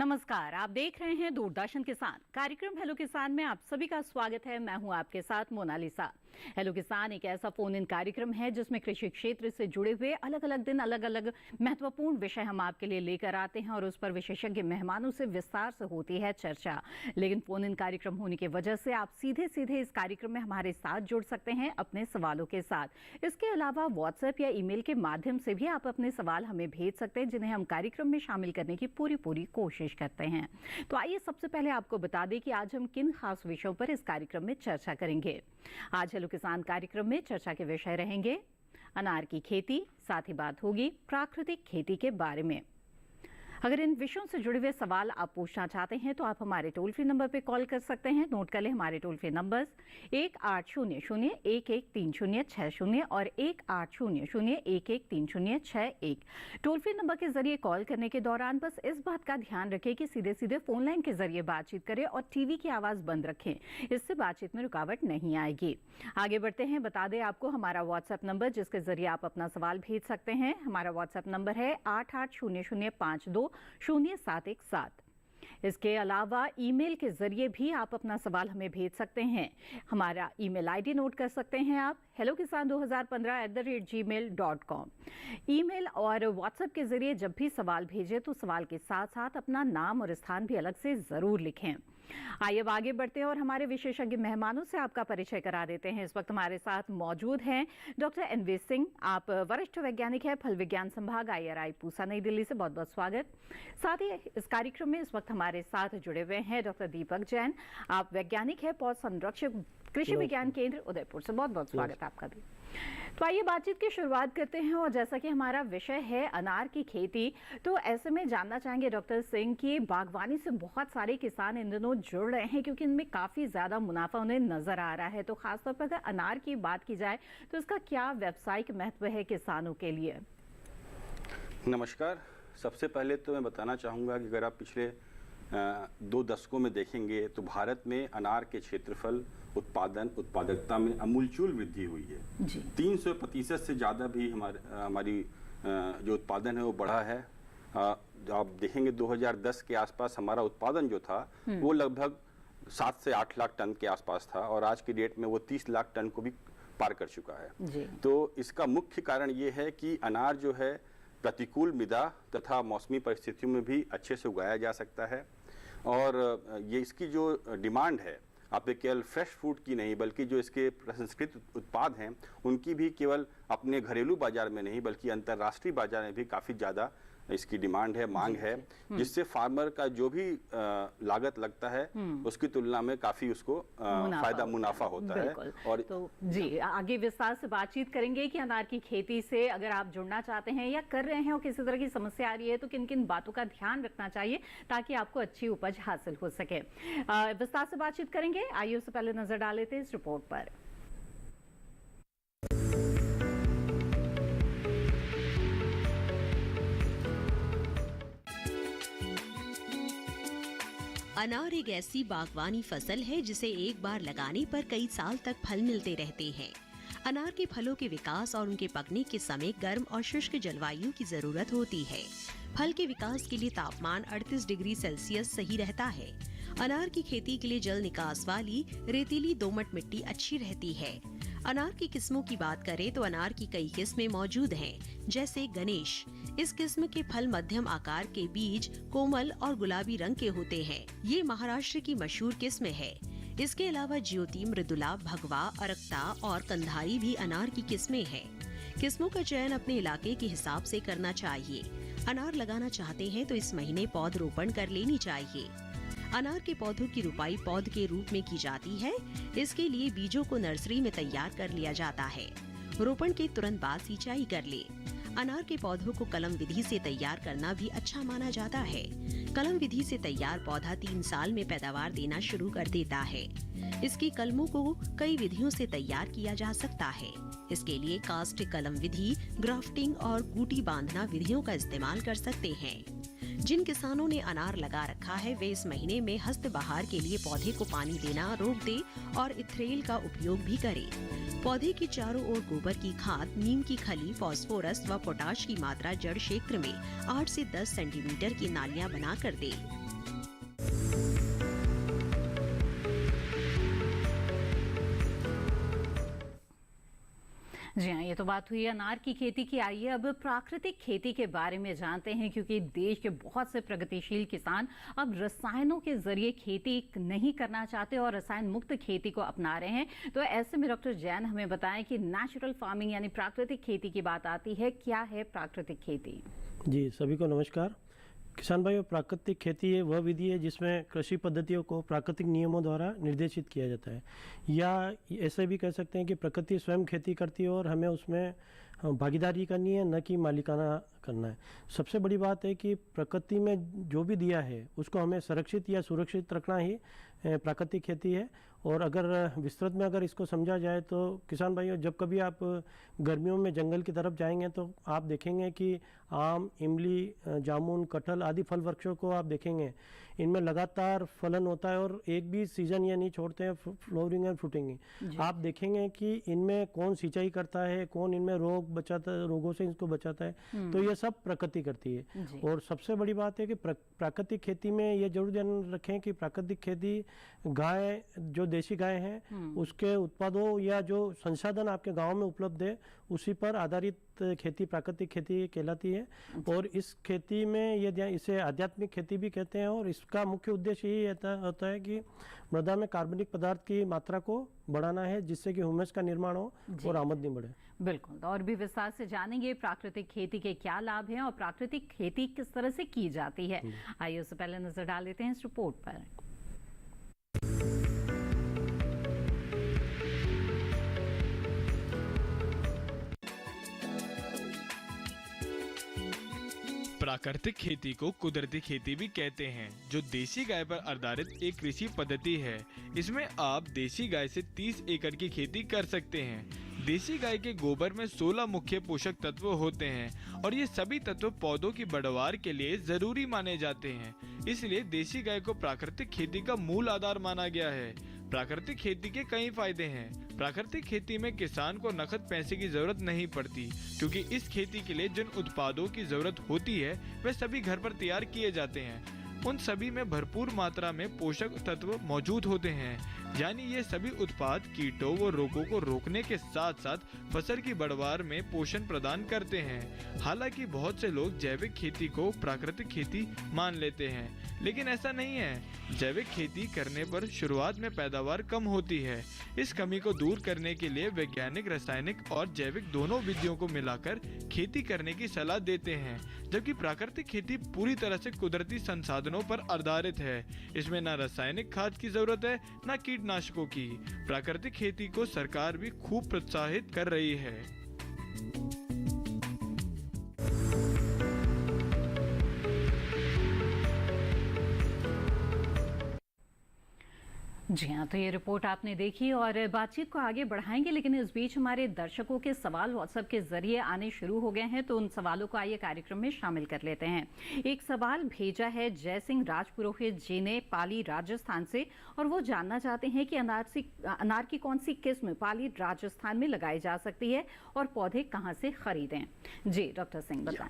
नमस्कार, आप देख रहे हैं दूरदर्शन किसान कार्यक्रम हेलो किसान में आप सभी का स्वागत है। मैं हूं आपके साथ मोनालिसा। हेलो किसान एक ऐसा फोन इन कार्यक्रम है जिसमें कृषि क्षेत्र से जुड़े हुए अलग अलग दिन अलग अलग महत्वपूर्ण विषय हम आपके लिए लेकर आते हैं और उस पर विशेषज्ञ मेहमानों से विस्तार से होती है चर्चा। लेकिन फोन इन कार्यक्रम होने की वजह से आप सीधे सीधे इस कार्यक्रम में हमारे साथ जुड़ सकते हैं अपने सवालों के साथ। इसके अलावा व्हाट्सएप या ईमेल के माध्यम से भी आप अपने सवाल हमें भेज सकते हैं जिन्हें हम कार्यक्रम में शामिल करने की पूरी कोशिश करते हैं। तो आइए सबसे पहले आपको बता दें कि आज हम किन खास विषयों पर इस कार्यक्रम में चर्चा करेंगे। आज हेलो किसान कार्यक्रम में चर्चा के विषय रहेंगे अनार की खेती, साथ ही बात होगी प्राकृतिक खेती के बारे में। अगर इन विषयों से जुड़े हुए सवाल आप पूछना चाहते हैं तो आप हमारे टोल फ्री नंबर पर कॉल कर सकते हैं। नोट कर लें हमारे टोल फ्री नंबर्स 1800-113060 और 1800-113061। टोल फ्री नंबर के जरिए कॉल करने के दौरान बस इस बात का ध्यान रखें कि सीधे सीधे फोन लाइन के जरिए बातचीत करें और टीवी की आवाज बंद रखें, इससे बातचीत में रुकावट नहीं आएगी। आगे बढ़ते हैं, बता दें आपको हमारा व्हाट्सएप नंबर जिसके जरिए आप अपना सवाल भेज सकते हैं। हमारा व्हाट्सएप नंबर है 8800520717। इसके अलावा ईमेल के जरिए भी आप अपना सवाल हमें भेज सकते हैं। हमारा ईमेल आईडी नोट कर सकते हैं आप hellokisan2015@gmail.com। ईमेल और व्हाट्सएप के जरिए जब भी सवाल भेजें तो सवाल के साथ साथ अपना नाम और स्थान भी अलग से जरूर लिखें। आइए अब आगे बढ़ते हैं और हमारे विशेषज्ञ मेहमानों से आपका परिचय करा देते हैं। इस वक्त हमारे साथ मौजूद हैं डॉक्टर एनवी सिंह। आप वरिष्ठ वैज्ञानिक हैं, फल विज्ञान संभाग, IRI पूसा, नई दिल्ली से। बहुत बहुत स्वागत। साथ ही इस कार्यक्रम में इस वक्त हमारे साथ जुड़े हुए हैं डॉक्टर दीपक जैन। आप वैज्ञानिक हैं, पौध संरक्षक, कृषि विज्ञान केंद्र, उदयपुर से। बहुत बहुत स्वागत आपका भी। तो आइए बातचीत की शुरुआत करते हैं और जैसा कि हमारा विषय है अनार की खेती, तो ऐसे में जानना चाहेंगे डॉक्टर सिंह की बागवानी से बहुत सारे किसान इन दिनों जुड़ रहे हैं क्योंकि इनमें काफी ज्यादा मुनाफा उन्हें नजर आ रहा है। तो खासतौर पर अगर अनार की बात की जाए तो इसका क्या व्यावसायिक महत्व है किसानों के लिए? नमस्कार। सबसे पहले तो मैं बताना चाहूँगा कि अगर आप पिछले 2 दशकों में देखेंगे तो भारत में अनार के क्षेत्रफल, उत्पादकता में अमूलचूल वृद्धि हुई है। 300% से ज़्यादा भी हमारी जो उत्पादन है वो बढ़ा है। आप देखेंगे 2010 के आसपास हमारा उत्पादन जो था वो लगभग 7 से 8 लाख टन के आसपास था और आज की डेट में वो 30 लाख टन को भी पार कर चुका है। तो इसका मुख्य कारण ये है कि अनार जो है प्रतिकूल मृदा तथा मौसमी परिस्थितियों में भी अच्छे से उगाया जा सकता है और ये इसकी जो डिमांड है आप केवल फ्रेश फूड की नहीं बल्कि जो इसके प्रसंस्कृत उत्पाद हैं उनकी भी केवल अपने घरेलू बाजार में नहीं बल्कि अंतर्राष्ट्रीय बाजार में भी काफ़ी ज़्यादा इसकी डिमांड है, मांग है, जिससे फार्मर का जो भी लागत लगता है उसकी तुलना में काफी उसको मुनाफा होता है। और तो जी आगे विस्तार से बातचीत करेंगे कि अनार की खेती से अगर आप जुड़ना चाहते हैं या कर रहे हैं और किसी तरह की समस्या आ रही है तो किन किन बातों का ध्यान रखना चाहिए ताकि आपको अच्छी उपज हासिल हो सके। विस्तार से बातचीत करेंगे। आइए उससे पहले नजर डाल लेते हैं इस रिपोर्ट पर। अनार एक ऐसी बागवानी फसल है जिसे एक बार लगाने पर कई साल तक फल मिलते रहते हैं। अनार के फलों के विकास और उनके पकने के समय गर्म और शुष्क जलवायु की जरूरत होती है। फल के विकास के लिए तापमान 38 डिग्री सेल्सियस सही रहता है। अनार की खेती के लिए जल निकास वाली रेतीली दोमट मिट्टी अच्छी रहती है। अनार की किस्मों की बात करें तो अनार की कई किस्में मौजूद हैं, जैसे गणेश। इस किस्म के फल मध्यम आकार के, बीज कोमल और गुलाबी रंग के होते हैं। ये महाराष्ट्र की मशहूर किस्म है। इसके अलावा ज्योति, मृदुला, भगवा, अरक्ता और कंधारी भी अनार की किस्में हैं। किस्मों का चयन अपने इलाके के हिसाब से करना चाहिए। अनार लगाना चाहते हैं तो इस महीने पौध रोपण कर लेनी चाहिए। अनार के पौधों की रुपाई पौध के रूप में की जाती है। इसके लिए बीजों को नर्सरी में तैयार कर लिया जाता है। रोपण के तुरंत बाद सिंचाई कर ले। अनार के पौधों को कलम विधि से तैयार करना भी अच्छा माना जाता है। कलम विधि से तैयार पौधा 3 साल में पैदावार देना शुरू कर देता है। इसकी कलमों को कई विधियों से तैयार किया जा सकता है। इसके लिए कास्ट कलम विधि, ग्राफ्टिंग और कूटी बांधना विधियों का इस्तेमाल कर सकते हैं। जिन किसानों ने अनार लगा रखा है वे इस महीने में हस्त बहार के लिए पौधे को पानी देना रोक दे और इथ्रेल का उपयोग भी करें। पौधे के चारों ओर गोबर की खाद, नीम की खली, फास्फोरस व पोटाश की मात्रा जड़ क्षेत्र में 8 से 10 सेंटीमीटर की नालियां बना कर दे। जी हाँ, ये तो बात हुई अनार की खेती की। आइए अब प्राकृतिक खेती के बारे में जानते हैं, क्योंकि देश के बहुत से प्रगतिशील किसान अब रसायनों के जरिए खेती नहीं करना चाहते और रसायन मुक्त खेती को अपना रहे हैं। तो ऐसे में डॉक्टर जैन हमें बताएं कि नेचुरल फार्मिंग यानी प्राकृतिक खेती की बात आती है, क्या है प्राकृतिक खेती? जी, सभी को नमस्कार। किसान भाइयों, प्राकृतिक खेती है वह विधि है जिसमें कृषि पद्धतियों को प्राकृतिक नियमों द्वारा निर्देशित किया जाता है, या ऐसे भी कह सकते हैं कि प्रकृति स्वयं खेती करती है और हमें उसमें भागीदारी करनी है, न कि मालिकाना करना है। सबसे बड़ी बात है कि प्रकृति में जो भी दिया है उसको हमें संरक्षित या सुरक्षित रखना ही प्राकृतिक खेती है। और अगर विस्तृत में अगर इसको समझा जाए तो किसान भाइयों, जब कभी आप गर्मियों में जंगल की तरफ जाएंगे तो आप देखेंगे कि आम, इमली, जामुन, कटहल आदि फल वृक्षों को आप देखेंगे, इनमें लगातार फलन होता है और एक भी सीजन ये नहीं छोड़ते हैं फ्लोरिंग एंड फ्रूटिंग। आप देखेंगे कि इनमें कौन सिंचाई करता है, कौन इनमें रोगों से इसको बचाता है, तो ये सब प्रकृति करती है। और सबसे बड़ी बात है कि प्राकृतिक खेती में ये जरूर ध्यान रखें कि प्राकृतिक खेती गाय, जो देशी गाय हैं उसके उत्पादों या जो संसाधन आपके गांव में उपलब्ध है उसी पर आधारित खेती प्राकृतिक खेती कहलाती है। और इस खेती में ये इसे आध्यात्मिक खेती भी कहते हैं और इसका मुख्य उद्देश्य यही होता है कि मृदा में कार्बनिक पदार्थ की मात्रा को बढ़ाना है, जिससे कि ह्यूमस का निर्माण हो और आमदनी बढ़े। बिल्कुल, और भी विस्तार से जानेंगे प्राकृतिक खेती के क्या लाभ हैं और प्राकृतिक खेती किस तरह से की जाती है। आइए उससे पहले नजर डाल लेते हैं इस रिपोर्ट पर। प्राकृतिक खेती को कुदरती खेती भी कहते हैं, जो देसी गाय पर आधारित एक कृषि पद्धति है। इसमें आप देसी गाय से 30 एकड़ की खेती कर सकते हैं। देसी गाय के गोबर में 16 मुख्य पोषक तत्व होते हैं और ये सभी तत्व पौधों की बढ़वार के लिए जरूरी माने जाते हैं। इसलिए देसी गाय को प्राकृतिक खेती का मूल आधार माना गया है। प्राकृतिक खेती के कई फायदे हैं। प्राकृतिक खेती में किसान को नकद पैसे की जरूरत नहीं पड़ती, क्योंकि इस खेती के लिए जिन उत्पादों की जरूरत होती है वे सभी घर पर तैयार किए जाते हैं। उन सभी में भरपूर मात्रा में पोषक तत्व मौजूद होते हैं, यानी ये सभी उत्पाद कीटों व रोगों को रोकने के साथ साथ फसल की बढ़वार में पोषण प्रदान करते हैं। हालांकि बहुत से लोग जैविक खेती को प्राकृतिक खेती मान लेते हैं, लेकिन ऐसा नहीं है। जैविक खेती करने पर शुरुआत में पैदावार कम होती है। इस कमी को दूर करने के लिए वैज्ञानिक रासायनिक और जैविक दोनों विधियों को मिलाकर खेती करने की सलाह देते हैं, जबकि प्राकृतिक खेती पूरी तरह से कुदरती संसाधनों पर आधारित है। इसमें न रासायनिक खाद की जरूरत है, न कीटनाशकों की। प्राकृतिक खेती को सरकार भी खूब प्रोत्साहित कर रही है। जी हाँ, तो ये रिपोर्ट आपने देखी और बातचीत को आगे बढ़ाएंगे, लेकिन इस बीच हमारे दर्शकों के सवाल व्हाट्सएप के जरिए आने शुरू हो गए हैं, तो उन सवालों को आइए कार्यक्रम में शामिल कर लेते हैं। एक सवाल भेजा है जय सिंह राजपुरोहित जी ने पाली राजस्थान से, और वो जानना चाहते हैं कि अनार की कौन सी किस्म पाली राजस्थान में लगाई जा सकती है और पौधे कहाँ से खरीदें। जी डॉक्टर सिंह बताएं।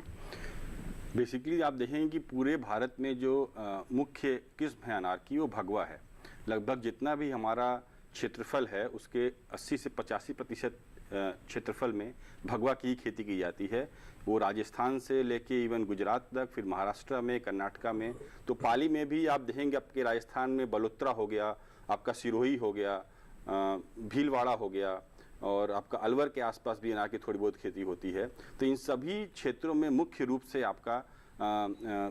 बेसिकली आप देखेंगे कि पूरे भारत में जो मुख्य किस्म है अनार की वो भगवा है। लगभग जितना भी हमारा क्षेत्रफल है उसके 80 से 85% क्षेत्रफल में भगवा की ही खेती की जाती है। वो राजस्थान से लेके इवन गुजरात तक, फिर महाराष्ट्र में, कर्नाटका में। तो पाली में भी आप देखेंगे आपके राजस्थान में बलोत्रा हो गया, आपका सिरोही हो गया, भीलवाड़ा हो गया, और आपका अलवर के आसपास भी अनार की थोड़ी बहुत खेती होती है। तो इन सभी क्षेत्रों में मुख्य रूप से आपका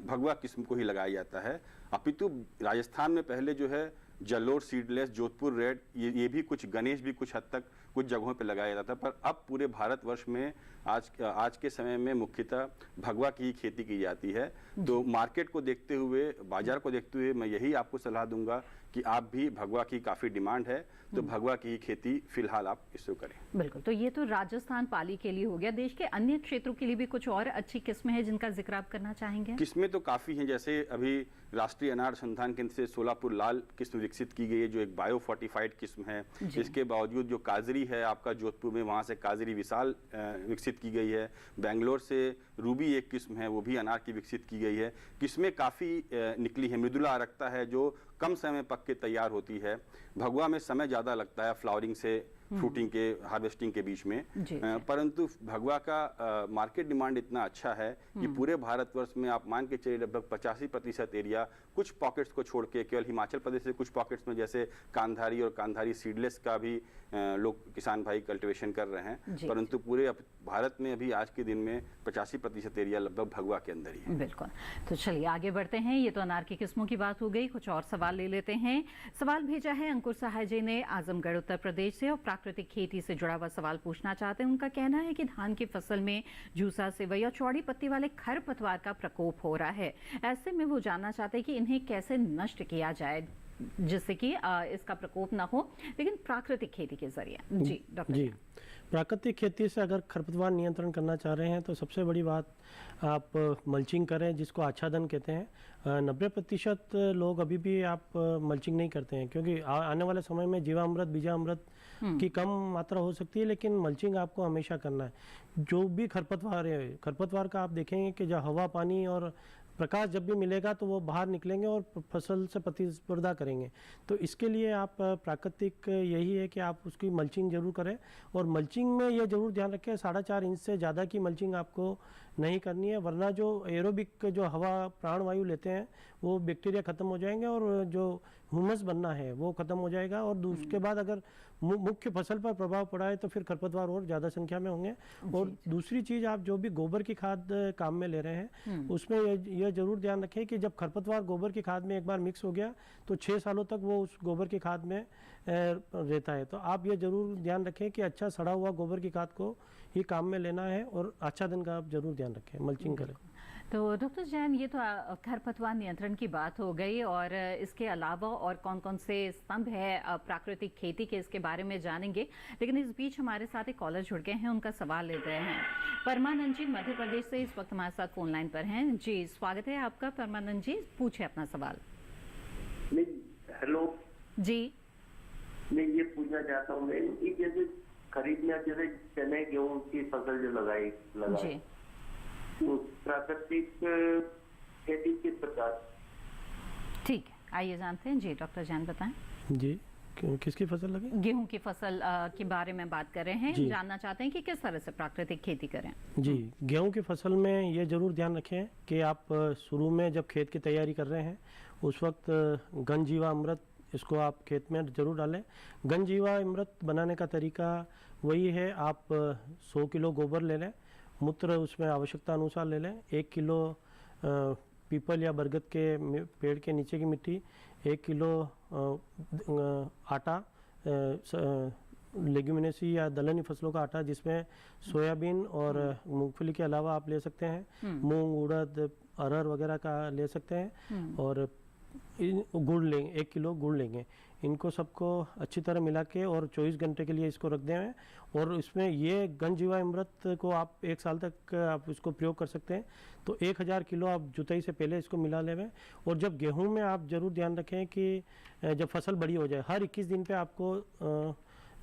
भगवा किस्म को ही लगाया जाता है। अपितु राजस्थान में पहले जो है जलोर, सीडलेस, जोधपुर रेड, ये भी कुछ, गणेश भी कुछ हद तक कुछ जगहों पर लगाया जाता है। पर अब पूरे भारतवर्ष में आज के समय में मुख्यतः भगवा की ही खेती की जाती है। तो मार्केट को देखते हुए, बाजार को देखते हुए मैं यही आपको सलाह दूंगा कि आप भी, भगवा की काफ़ी डिमांड है तो भगवा की ही खेती फिलहाल आप इसको करें। बिल्कुल, तो ये तो राजस्थान पाली के लिए हो गया। देश के अन्य क्षेत्रों के लिए भी कुछ और अच्छी किस्में हैं जिनका जिक्र आप करना चाहेंगे? किस्में तो काफ़ी हैं। जैसे अभी राष्ट्रीय अनार अनुसंधान केंद्र से सोलापुर लाल किस्म विकसित की गई है, जो एक बायो फोर्टिफाइड किस्म है। इसके बावजूद जो काजरी है आपका जोधपुर में, वहाँ से काजरी विशाल विकसित की गई है। बेंगलोर से रूबी एक किस्म है, वो भी अनार की विकसित की गई है। किस्में काफ़ी निकली है। मृदुला आरक्ता है जो कम समय में पक के तैयार होती है। भगवा में समय ज़्यादा लगता है फ्लावरिंग से फ्रूटिंग के हार्वेस्टिंग के बीच में, परंतु भगवा का मार्केट डिमांड इतना अच्छा है कि पूरे भारतवर्ष में आप मान के चलिए लगभग 85% एरिया कुछ पॉकेट्स को छोड़ के केवल हिमाचल प्रदेश से कुछ पॉकेट्स में जैसे कांधारी और कांधारी सीडलेस का भी लोग किसान भाई कल्टीवेशन कर रहे हैं, परंतु पूरे भारत में अभी आज के दिन में 85% एरिया लगभग भगवा के अंदर ही है। बिल्कुल। तो चलिए आगे बढ़ते हैं। ये तो अनार की किस्मों की बात हो गई, कुछ और सवाल ले लेते हैं। सवाल भेजा है अंकुर सहाय जी ने आजमगढ़ उत्तर प्रदेश से और प्राकृतिक खेती से जुड़ा हुआ सवाल पूछना चाहते हैं। उनका कहना है कि धान की फसल में झूसा, सिवई और चौड़ी पत्ती वाले खरपतवार का प्रकोप हो रहा है। ऐसे में वो जानना चाहते हैं कि इन्हें कैसे नष्ट किया जाए जिससे कि इसका प्रकोप ना हो, लेकिन प्राकृतिक खेती के जरिए। जी डॉक्टर जी, प्राकृतिक खेती से अगर खरपतवार नियंत्रण करना चाह रहे हैं तो सबसे बड़ी बात आप मल्चिंग करें, जिसको आच्छादन कहते हैं। 90% लोग अभी भी आप मल्चिंग नहीं करते हैं, क्योंकि आने वाले समय में जीवामृत, बीजामृत की कम मात्रा हो सकती है, लेकिन मल्चिंग आपको हमेशा करना है। जो भी खरपतवार है, खरपतवार का आप देखेंगे कि जब हवा, पानी और प्रकाश जब भी मिलेगा तो वो बाहर निकलेंगे और फसल से प्रतिस्पर्धा करेंगे। तो इसके लिए आप प्राकृतिक यही है कि आप उसकी मल्चिंग जरूर करें, और मल्चिंग में ये जरूर ध्यान रखें 4.5 इंच से ज़्यादा की मल्चिंग आपको नहीं करनी है, वरना जो एरोबिक जो हवा प्राणवायु लेते हैं वो बैक्टीरिया ख़त्म हो जाएंगे और जो ह्यूमस बनना है वो ख़त्म हो जाएगा, और उसके बाद अगर मुख्य फसल पर प्रभाव पड़ा है तो फिर खरपतवार और ज़्यादा संख्या में होंगे। और दूसरी चीज़, आप जो भी गोबर की खाद काम में ले रहे हैं उसमें यह जरूर ध्यान रखें कि जब खरपतवार गोबर की खाद में एक बार मिक्स हो गया तो 6 सालों तक वो उस गोबर की खाद में रहता है। तो आप ये जरूर ध्यान रखें कि अच्छा सड़ा हुआ गोबर की खाद को ही काम में लेना है, और आच्छादन का आप जरूर ध्यान रखें, मल्चिंग करें। तो डॉक्टर जैन, ये तो खरपतवार नियंत्रण की बात हो गई, और इसके अलावा और कौन कौन से स्तंभ है प्राकृतिक खेती के, इसके बारे में जानेंगे। लेकिन इस बीच हमारे साथ एक कॉलर जुड़ गए हैं, उनका सवाल ले रहे हैं। परमानंद जी मध्य प्रदेश से इस वक्त हमारे साथ फोन लाइन पर हैं। जी स्वागत है आपका परमानंद जी, पूछे अपना सवाल। हेलो जी, मैं ये पूछना चाहता हूँ कि जैसे खरीद में जैसे चने गेहूँ की फसल जो लगाई तो प्राकृतिक खेती किस प्रकार? ठीक है, आइए जानते हैं। जी डॉक्टर जैन बताएं। जी, किसकी फसल लगी? गेहूं की फसल के बारे में बात कर रहे हैं, जानना चाहते हैं कि किस तरह से प्राकृतिक खेती करें। जी, गेहूं की फसल में ये जरूर ध्यान रखें कि आप शुरू में जब खेत की तैयारी कर रहे हैं उस वक्त घन जीवामृत इसको आप खेत में जरूर डालें। घन जीवामृत बनाने का तरीका वही है, आप 100 किलो गोबर ले लें, मूत्र उसमें आवश्यकता अनुसार ले लें, 1 किलो पीपल या बरगद के पेड़ के नीचे की मिट्टी, 1 किलो आटा, लेग्यूमिनेसी या दलहनी फसलों का आटा जिसमें सोयाबीन और मूंगफली के अलावा आप ले सकते हैं मूंग, उड़द, अरहर वगैरह का ले सकते हैं, और गुड़ लेंगे, 1 किलो गुड़ लेंगे। इनको सबको अच्छी तरह मिला के और 24 घंटे के लिए इसको रख दें, और इसमें ये घन जीवामृत को आप 1 साल तक आप इसको प्रयोग कर सकते हैं। तो 1000 किलो आप जुताई से पहले इसको मिला लें। और जब गेहूं में आप जरूर ध्यान रखें कि जब फसल बड़ी हो जाए, हर 21 दिन पे आपको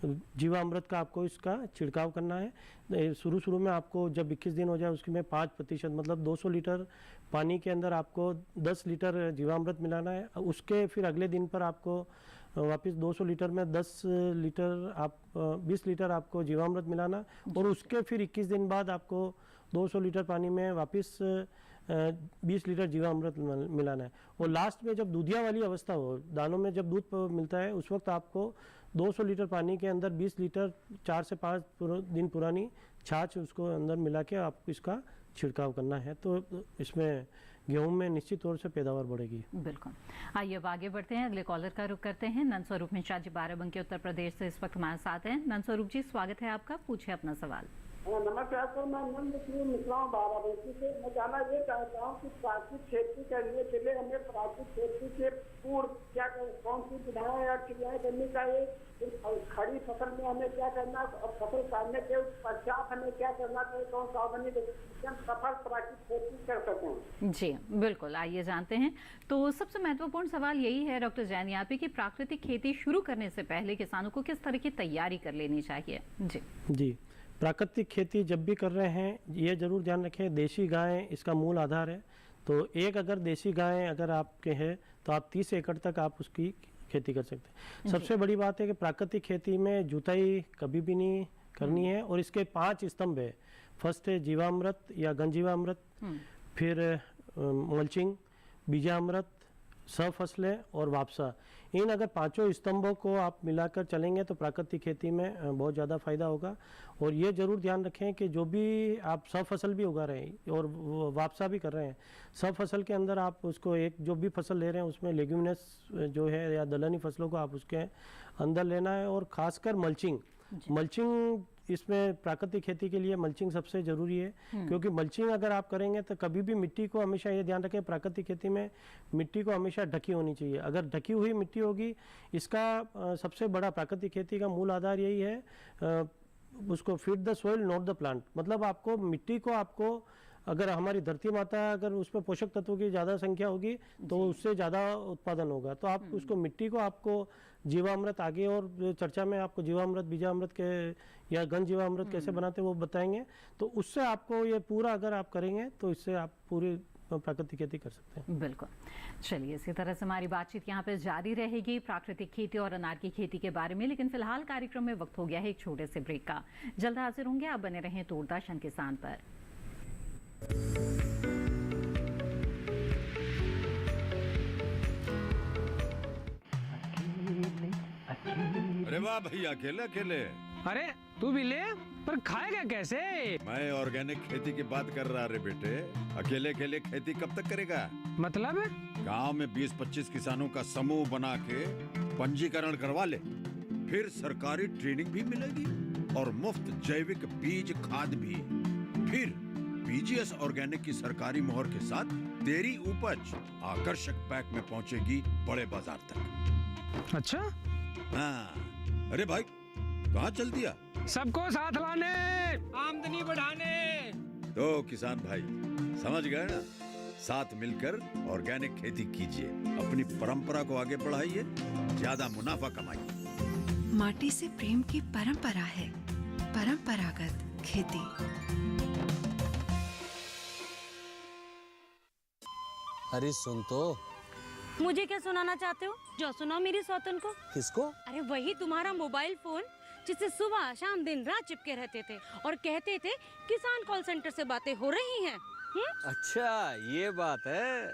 जीवामृत का आपको इसका छिड़काव करना है। शुरू में आपको जब 21 दिन हो जाए उसकी में 5% मतलब 200 लीटर पानी के अंदर आपको 10 लीटर जीवामृत मिलाना है। उसके फिर अगले दिन पर आपको वापस 200 लीटर में 10 लीटर आप 20 लीटर आपको जीवामृत मिलाना, और उसके फिर 21 दिन बाद आपको 200 लीटर पानी में वापस 20 लीटर जीवामृत मिलाना है। और लास्ट में जब दूधिया वाली अवस्था हो, दानों में जब दूध मिलता है, उस वक्त आपको 200 लीटर पानी के अंदर 20 लीटर 4 से 5 दिन पुरानी छाछ उसको अंदर मिला के आपको इसका छिड़काव करना है। तो इसमें गेहूं में निश्चित तौर से पैदावार बढ़ेगी। बिल्कुल। आइए अब आगे बढ़ते हैं, अगले कॉलर का रुख करते हैं। नंदस्वरूप मिश्रा जी बाराबंकी उत्तर प्रदेश से इस वक्त हमारे साथ हैं। नंदस्वरूप जी स्वागत है आपका, पूछे अपना सवाल। नमस्कार सर, मैं नंदस्वरूप मिश्रा हूँ बाराबंकी से। मैं जानना ये चाहता हूँ कि प्राकृतिक खेती करने के लिए हमें प्राकृतिक खेती के पूर्व क्या कौन सी विधाएं या क्रियाएं करनी चाहिए? खड़ी फसल में हमें क्या करना, और फसल काटने के पश्चात हमें क्या करना चाहिए, कौन सावधानी सफल प्राकृतिक खेती कर सकें? जी बिल्कुल, आइए जानते हैं। तो सबसे महत्वपूर्ण सवाल यही है डॉक्टर जैन यहाँ पे कि प्राकृतिक खेती शुरू करने से पहले किसानों को किस तरह की तैयारी कर लेनी चाहिए? जी जी, प्राकृतिक खेती जब भी कर रहे हैं ये ज़रूर ध्यान रखें, देसी गाय इसका मूल आधार है। तो एक अगर देसी गाय अगर आपके है तो आप 30 एकड़ तक आप उसकी खेती कर सकते हैं। सबसे बड़ी बात है कि प्राकृतिक खेती में जुताई कभी भी नहीं करनी है और इसके 5 स्तंभ है। फर्स्ट है जीवामृत या घनजीवामृत, फिर मल्चिंग, बीजामृत, सफसलें और वापसा। इन अगर 5 स्तंभों को आप मिलाकर चलेंगे तो प्राकृतिक खेती में बहुत ज़्यादा फायदा होगा। और ये ज़रूर ध्यान रखें कि जो भी आप सफसल भी उगा रहे हैं और वापसा भी कर रहे हैं, सफसल के अंदर आप उसको एक जो भी फसल ले रहे हैं उसमें लेग्यूमिनस जो है या दलहनी फसलों को आप उसके अंदर लेना है। और ख़ासकर मल्चिंग इसमें प्राकृतिक खेती के लिए मल्चिंग सबसे ज़रूरी है, क्योंकि मल्चिंग अगर आप करेंगे तो कभी भी मिट्टी को हमेशा ये ध्यान रखें, प्राकृतिक खेती में मिट्टी को हमेशा ढकी होनी चाहिए। अगर ढकी हुई मिट्टी होगी, इसका सबसे बड़ा प्राकृतिक खेती का मूल आधार यही है, उसको feed the soil not the plant. मतलब आपको मिट्टी को आपको अगर हमारी धरती माता अगर उसमें पोषक तत्वों की ज़्यादा संख्या होगी तो उससे ज़्यादा उत्पादन होगा। तो आप उसको मिट्टी को आपको जीवामृत आगे और चर्चा में आपको जीवामृत, बीजामृत के या घन जीवामृत कैसे बनाते हैं वो बताएंगे। तो उससे आपको ये पूरा अगर आप करेंगे तो इससे आप पूरी प्राकृतिक खेती कर सकते हैं। बिल्कुल। चलिए, इसी तरह से हमारी बातचीत यहाँ पे जारी रहेगी प्राकृतिक खेती और अनार की खेती के बारे में, लेकिन फिलहाल कार्यक्रम में वक्त हो गया है एक छोटे से ब्रेक का। जल्द हाजिर होंगे, आप बने रहें दूरदर्शन किसान पर। अरे वाह भैया, अकेले अकेले। अरे तू भी ले, पर खाएगा कैसे? मैं ऑर्गेनिक खेती की बात कर रहा रे बेटे। अकेले अकेले खेती कब तक करेगा? मतलब गांव में 20-25 किसानों का समूह बना के पंजीकरण करवा ले, फिर सरकारी ट्रेनिंग भी मिलेगी और मुफ्त जैविक बीज खाद भी। फिर बीजीएस ऑर्गेनिक की सरकारी मोहर के साथ तेरी उपज आकर्षक पैक में पहुंचेगी बड़े बाजार तक। अच्छा? हाँ। अरे भाई, कहाँ चल दिया? सबको साथ लाने, आमदनी बढ़ाने। तो किसान भाई समझ गए ना? साथ मिलकर ऑर्गेनिक खेती कीजिए, अपनी परंपरा को आगे बढ़ाइए, ज्यादा मुनाफा कमाइए। माटी से प्रेम की परंपरा है परंपरागत खेती। अरे सुन तो। मुझे क्या सुनाना चाहते हो? जो सुनाओ मेरी सौतन को। किसको? अरे वही तुम्हारा मोबाइल फोन जिससे सुबह शाम दिन रात चिपके रहते थे और कहते थे किसान कॉल सेंटर से बातें हो रही हैं। अच्छा ये बात है।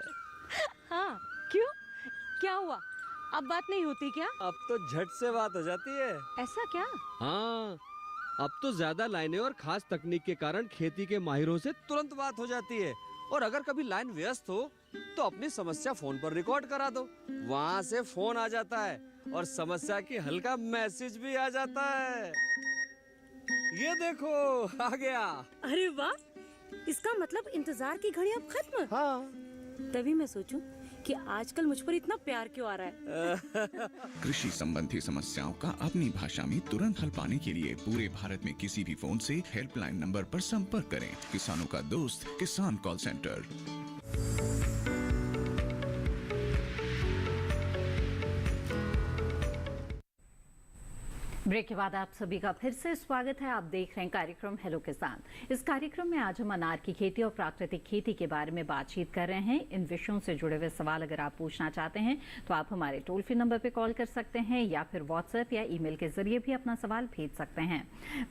हाँ, क्यों? क्या हुआ? अब बात नहीं होती क्या? अब तो झट से बात हो जाती है। ऐसा क्या? हाँ, अब तो ज्यादा लाइनें और खास तकनीक के कारण खेती के माहिरों से तुरंत बात हो जाती है। और अगर कभी लाइन व्यस्त हो तो अपनी समस्या फोन पर रिकॉर्ड करा दो, वहाँ से फोन आ जाता है और समस्या की हल का मैसेज भी आ जाता है। ये देखो आ गया। अरे वाह, इसका मतलब इंतजार की घड़ी अब खत्म। हाँ। तभी मैं सोचूं कि आजकल मुझ पर इतना प्यार क्यों आ रहा है। कृषि संबंधी समस्याओं का अपनी भाषा में तुरंत हल पाने के लिए पूरे भारत में किसी भी फोन से हेल्पलाइन नंबर पर संपर्क करें। किसानों का दोस्त किसान कॉल सेंटर। ब्रेक के बाद आप सभी का फिर से स्वागत है। आप देख रहे हैं कार्यक्रम हेलो किसान। इस कार्यक्रम में आज हम अनार की खेती और प्राकृतिक खेती के बारे में बातचीत कर रहे हैं। इन विषयों से जुड़े हुए सवाल अगर आप पूछना चाहते हैं तो आप हमारे टोल फ्री नंबर पर कॉल कर सकते हैं या फिर व्हाट्सएप या ईमेल के जरिए भी अपना सवाल भेज सकते हैं।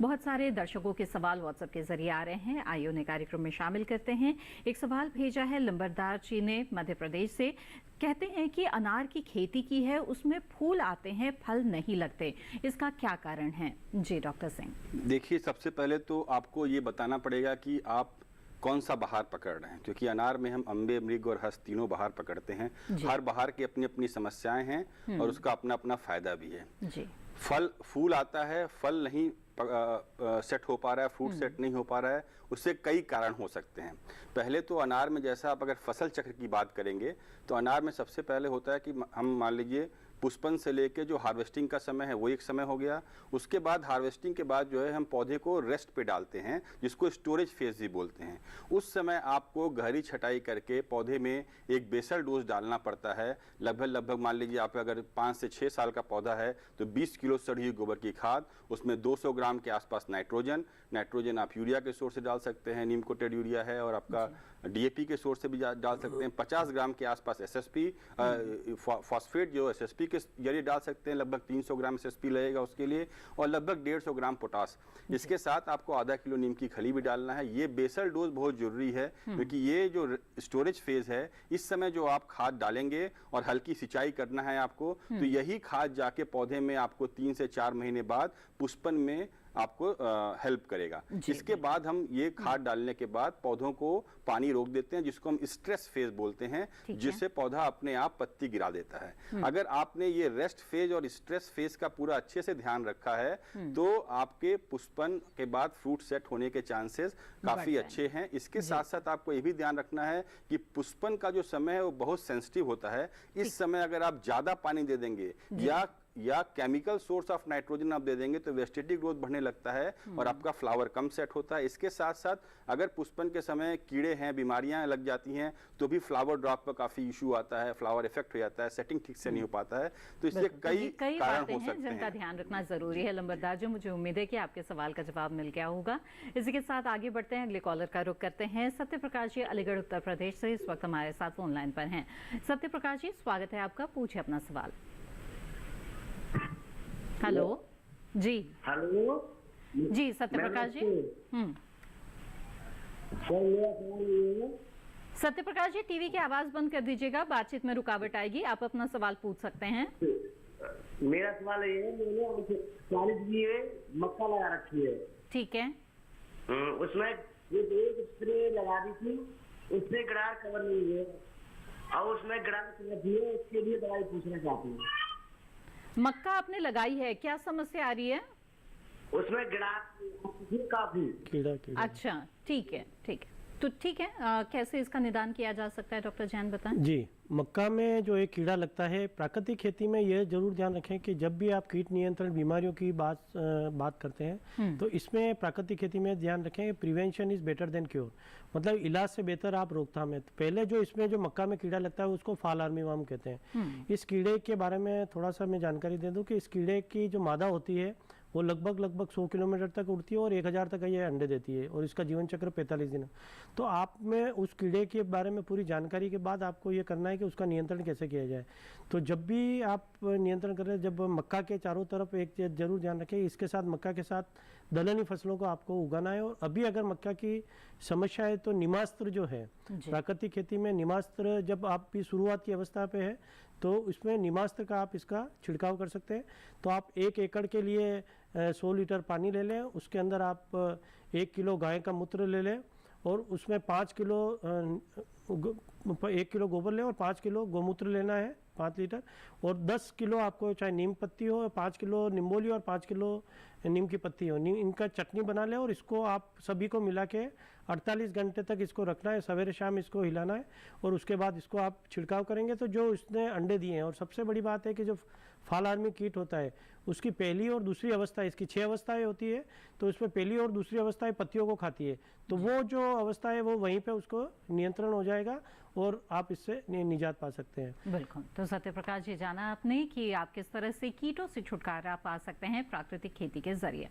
बहुत सारे दर्शकों के सवाल व्हाट्सएप के जरिए आ रहे हैं, आइए उन्हें कार्यक्रम में शामिल करते हैं। एक सवाल भेजा है लंबरदार जी ने मध्य प्रदेश से। कहते हैं कि अनार की खेती की है, उसमें फूल आते हैं, फल नहीं लगते, इसका क्या कारण है? जी डॉक्टर सिंह। देखिए, सबसे पहले तो आपको ये बताना पड़ेगा कि आप कौन सा बहार पकड़ रहे हैं, क्योंकि अनार में हम अम्बे, मृग और हस्त तीनों बहार पकड़ते हैं। हर बहार की अपनी अपनी समस्याएं हैं और उसका अपना अपना फायदा भी है। जी। फूल आता है, फल नहीं सेट हो पा रहा है, फ्रूट सेट नहीं हो पा रहा है, उससे कई कारण हो सकते हैं। पहले तो अनार में जैसा आप अगर फसल चक्र की बात करेंगे तो अनार में सबसे पहले होता है कि हम मान लीजिए पुष्पन से लेके जो हार्वेस्टिंग का समय है वो एक समय हो गया। उसके बाद हार्वेस्टिंग के बाद जो है हम पौधे को रेस्ट पे डालते हैं, जिसको स्टोरेज फेज भी बोलते हैं। उस समय आपको गहरी छटाई करके पौधे में एक बेसल डोज डालना पड़ता है। लगभग मान लीजिए आप अगर 5 से 6 साल का पौधा है तो 20 किलो सड़ी हुई गोबर की खाद, उसमें 200 ग्राम के आसपास नाइट्रोजन आप यूरिया के सोर्स से डाल सकते हैं, नीम कोटेड यूरिया है, और आपका डीएपी के सोर्स से भी डाल सकते हैं। 50 ग्राम के आसपास एसएसपी फॉस्फेट जो एसएसपी के जरिए डाल सकते हैं, लगभग 300 ग्राम एसएसपी लगेगा उसके लिए, और लगभग 150 ग्राम पोटास। इसके साथ आपको आधा किलो नीम की खली भी डालना है। ये बेसल डोज बहुत जरूरी है, क्योंकि ये जो स्टोरेज फेज है इस समय जो आप खाद डालेंगे और हल्की सिंचाई करना है आपको, तो यही खाद जाके पौधे में आपको 3 से 4 महीने बाद पुष्पन में आपको हेल्प करेगा। इसके बाद हम ये खाद डालने के बाद पौधों को पानी रोक देते हैं, जिसको हम स्ट्रेस फेज बोलते हैं, जिससे पौधा अपने आप पत्ती गिरा देता है। अगर आपने ये रेस्ट फेज और स्ट्रेस फेज का पूरा अच्छे से ध्यान रखा है तो आपके पुष्पन के बाद फ्रूट सेट होने के चांसेस काफी अच्छे हैं। इसके साथ साथ आपको ये भी ध्यान रखना है कि पुष्पन का जो समय है वो बहुत सेंसिटिव होता है। इस समय अगर आप ज्यादा पानी दे देंगे या केमिकल सोर्स ऑफ नाइट्रोजन आप दे देंगे तो वेजिटेटिव ग्रोथ बढ़ने लगता है और आपका फ्लावर कम सेट होता है। इसके साथ साथ अगर पुष्पन के समय कीड़े हैं, बीमारियां लग जाती हैं, तो भी फ्लावर ड्रॉप पर काफी इशू आता है, फ्लावर इफेक्ट हो जाता है, सेटिंग ठीक से नहीं हो पाता है। तो इससे कई कारण हो सकते हैं जिनका ध्यान रखना जरूरी है। लंबरदार जी, मुझे उम्मीद है कि आपके सवाल का जवाब मिल गया होगा। इसी के साथ आगे बढ़ते हैं, अगले कॉलर का रुख करते हैं। सत्य प्रकाश जी अलीगढ़ उत्तर प्रदेश से इस वक्त हमारे साथ फोन लाइन पर हैं। सत्य प्रकाश जी, स्वागत है आपका, पूछे अपना सवाल। हेलो जी। हेलो जी सत्य प्रकाश जी। सत्य प्रकाश जी, टीवी की आवाज बंद कर दीजिएगा, बातचीत में रुकावट आएगी। आप अपना सवाल पूछ सकते हैं। मेरा सवाल ये है, मैंने 40 बीघे मक्का लगा रखी है। ठीक है। उसमें एक स्प्रे लगा दी थी, उससे गड़ार कवर नहीं है और उसमें गड़ार कवर दी है, उसके लिए दवाई पूछना चाहती हूँ। मक्का आपने लगाई है, क्या समस्या आ रही है? उसमें गड़ार काफी कीड़ा। अच्छा, ठीक है तो ठीक है। कैसे इसका निदान किया जा सकता है, डॉक्टर जैन बताएं। जी, मक्का में जो एक कीड़ा लगता है, प्राकृतिक खेती में यह जरूर ध्यान रखें कि जब भी आप कीट नियंत्रण बीमारियों की बात करते हैं तो इसमें प्राकृतिक खेती में ध्यान रखें कि prevention is better than cure, मतलब इलाज से बेहतर आप रोकथाम है। तो पहले जो इसमें जो मक्का में कीड़ा लगता है उसको फाल आर्मीवार्म कहते हैं। इस कीड़े के बारे में थोड़ा सा मैं जानकारी दे दूं कि इस कीड़े की जो मादा होती है वो लगभग 100 किलोमीटर तक उड़ती है और 1000 तक ये अंडे देती है और इसका जीवन चक्र 45 दिन है। तो आप में उस कीड़े के बारे में पूरी जानकारी के बाद आपको ये करना है कि उसका नियंत्रण कैसे किया जाए। तो जब भी आप नियंत्रण कर रहे हैं, जब मक्का के चारों तरफ एक जरूर ध्यान रखें, इसके साथ मक्का के साथ दलहनी फसलों को आपको उगाना है। और अभी अगर मक्का की समस्या है तो निमास्त्र जो है, प्राकृतिक खेती में निमास्त्र जब आप भी शुरुआत की अवस्था पे है तो उसमें निमास्त्र का आप इसका छिड़काव कर सकते हैं। तो आप 1 एकड़ के लिए 100 लीटर पानी ले लें, उसके अंदर आप 1 किलो गाय का मूत्र ले लें और उसमें 1 किलो गोबर लें और 5 किलो गोमूत्र लेना है 5 लीटर, और 10 किलो आपको चाहे नीम पत्ती हो, 5 किलो निम्बोली और 5 किलो नीम की पत्ती हो, इनका चटनी बना लें और इसको आप सभी को मिला के 48 घंटे तक इसको रखना है, सवेरे शाम इसको हिलाना है और उसके बाद इसको आप छिड़काव करेंगे तो जो उसने अंडे दिए हैं। और सबसे बड़ी बात है कि जो फाल आर्मी कीट होता है उसकी पहली और दूसरी अवस्था, इसकी 6 अवस्थाएं होती है, तो उसमें पहली और दूसरी अवस्थाएं पत्तियों को खाती है, तो वो जो अवस्था है वो वहीं पे उसको नियंत्रण हो जाएगा और आप इससे निजात पा सकते हैं। बिल्कुल। तो सत्य प्रकाश जी, जाना आपने कि आप किस तरह से कीटों से छुटकारा पा सकते हैं प्राकृतिक खेती के जरिए।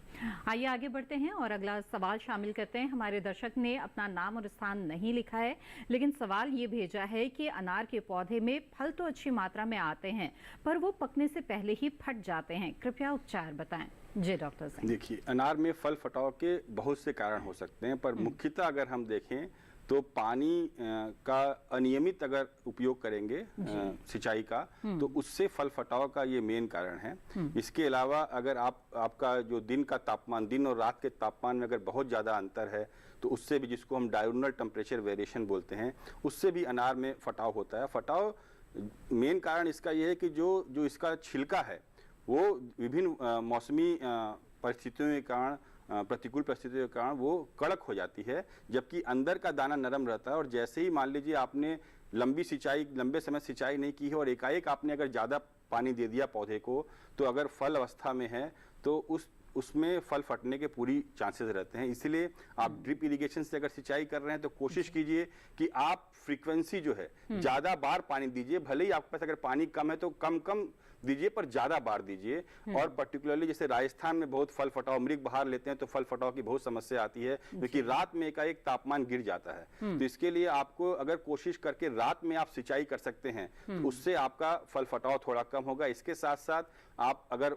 आइए आगे बढ़ते हैं और अगला सवाल शामिल करते हैं। हमारे दर्शक ने अपना नाम और स्थान नहीं लिखा है, लेकिन सवाल ये भेजा है कि अनार के पौधे में फल तो अच्छी मात्रा में आते हैं पर वो पकने से पहले ही फट जाते हैं, कृपया उपचार बताएं। जी डॉक्टर साहब। देखिए, अनार में फल फटाव के बहुत से कारण हो सकते हैं, पर मुख्यतः अगर हम देखें तो पानी का अनियमित अगर उपयोग करेंगे सिंचाई का, तो उससे फल फटाव का ये मेन कारण है। इसके अलावा अगर आपका जो दिन का तापमान, दिन और रात के तापमान में अगर बहुत ज़्यादा अंतर है तो उससे भी, जिसको हम डायurnal टेम्परेचर वेरिएशन बोलते हैं, उससे भी अनार में फटाव होता है। फटाव मेन कारण इसका ये है कि जो इसका छिलका है वो विभिन्न मौसमी परिस्थितियों के कारण, प्रतिकूल परिस्थितियों के कारण वो कड़क हो जाती है, जबकि अंदर का दाना नरम रहता है। और जैसे ही मान लीजिए आपने लंबे समय सिंचाई नहीं की है और एकाएक आपने अगर ज़्यादा पानी दे दिया पौधे को, तो अगर फल अवस्था में है तो उसमें फल फटने के पूरी चांसेस रहते हैं। इसलिए आप ड्रिप इरिगेशन से अगर सिंचाई कर रहे हैं तो कोशिश कीजिए कि आप फ्रीक्वेंसी जो है ज्यादा बार पानी दीजिए। भले ही आपके पास अगर पानी कम है तो कम दीजिए, पर ज्यादा बार दीजिए। और पर्टिकुलरली जैसे राजस्थान में बहुत फल फटाव, मृग बहार लेते हैं तो फल फटाव की बहुत समस्या आती है, क्योंकि रात में एकाएक तापमान गिर जाता है। तो इसके लिए आपको अगर कोशिश करके रात में आप सिंचाई कर सकते हैं तो उससे आपका फल फटाव थोड़ा कम होगा। इसके साथ साथ आप अगर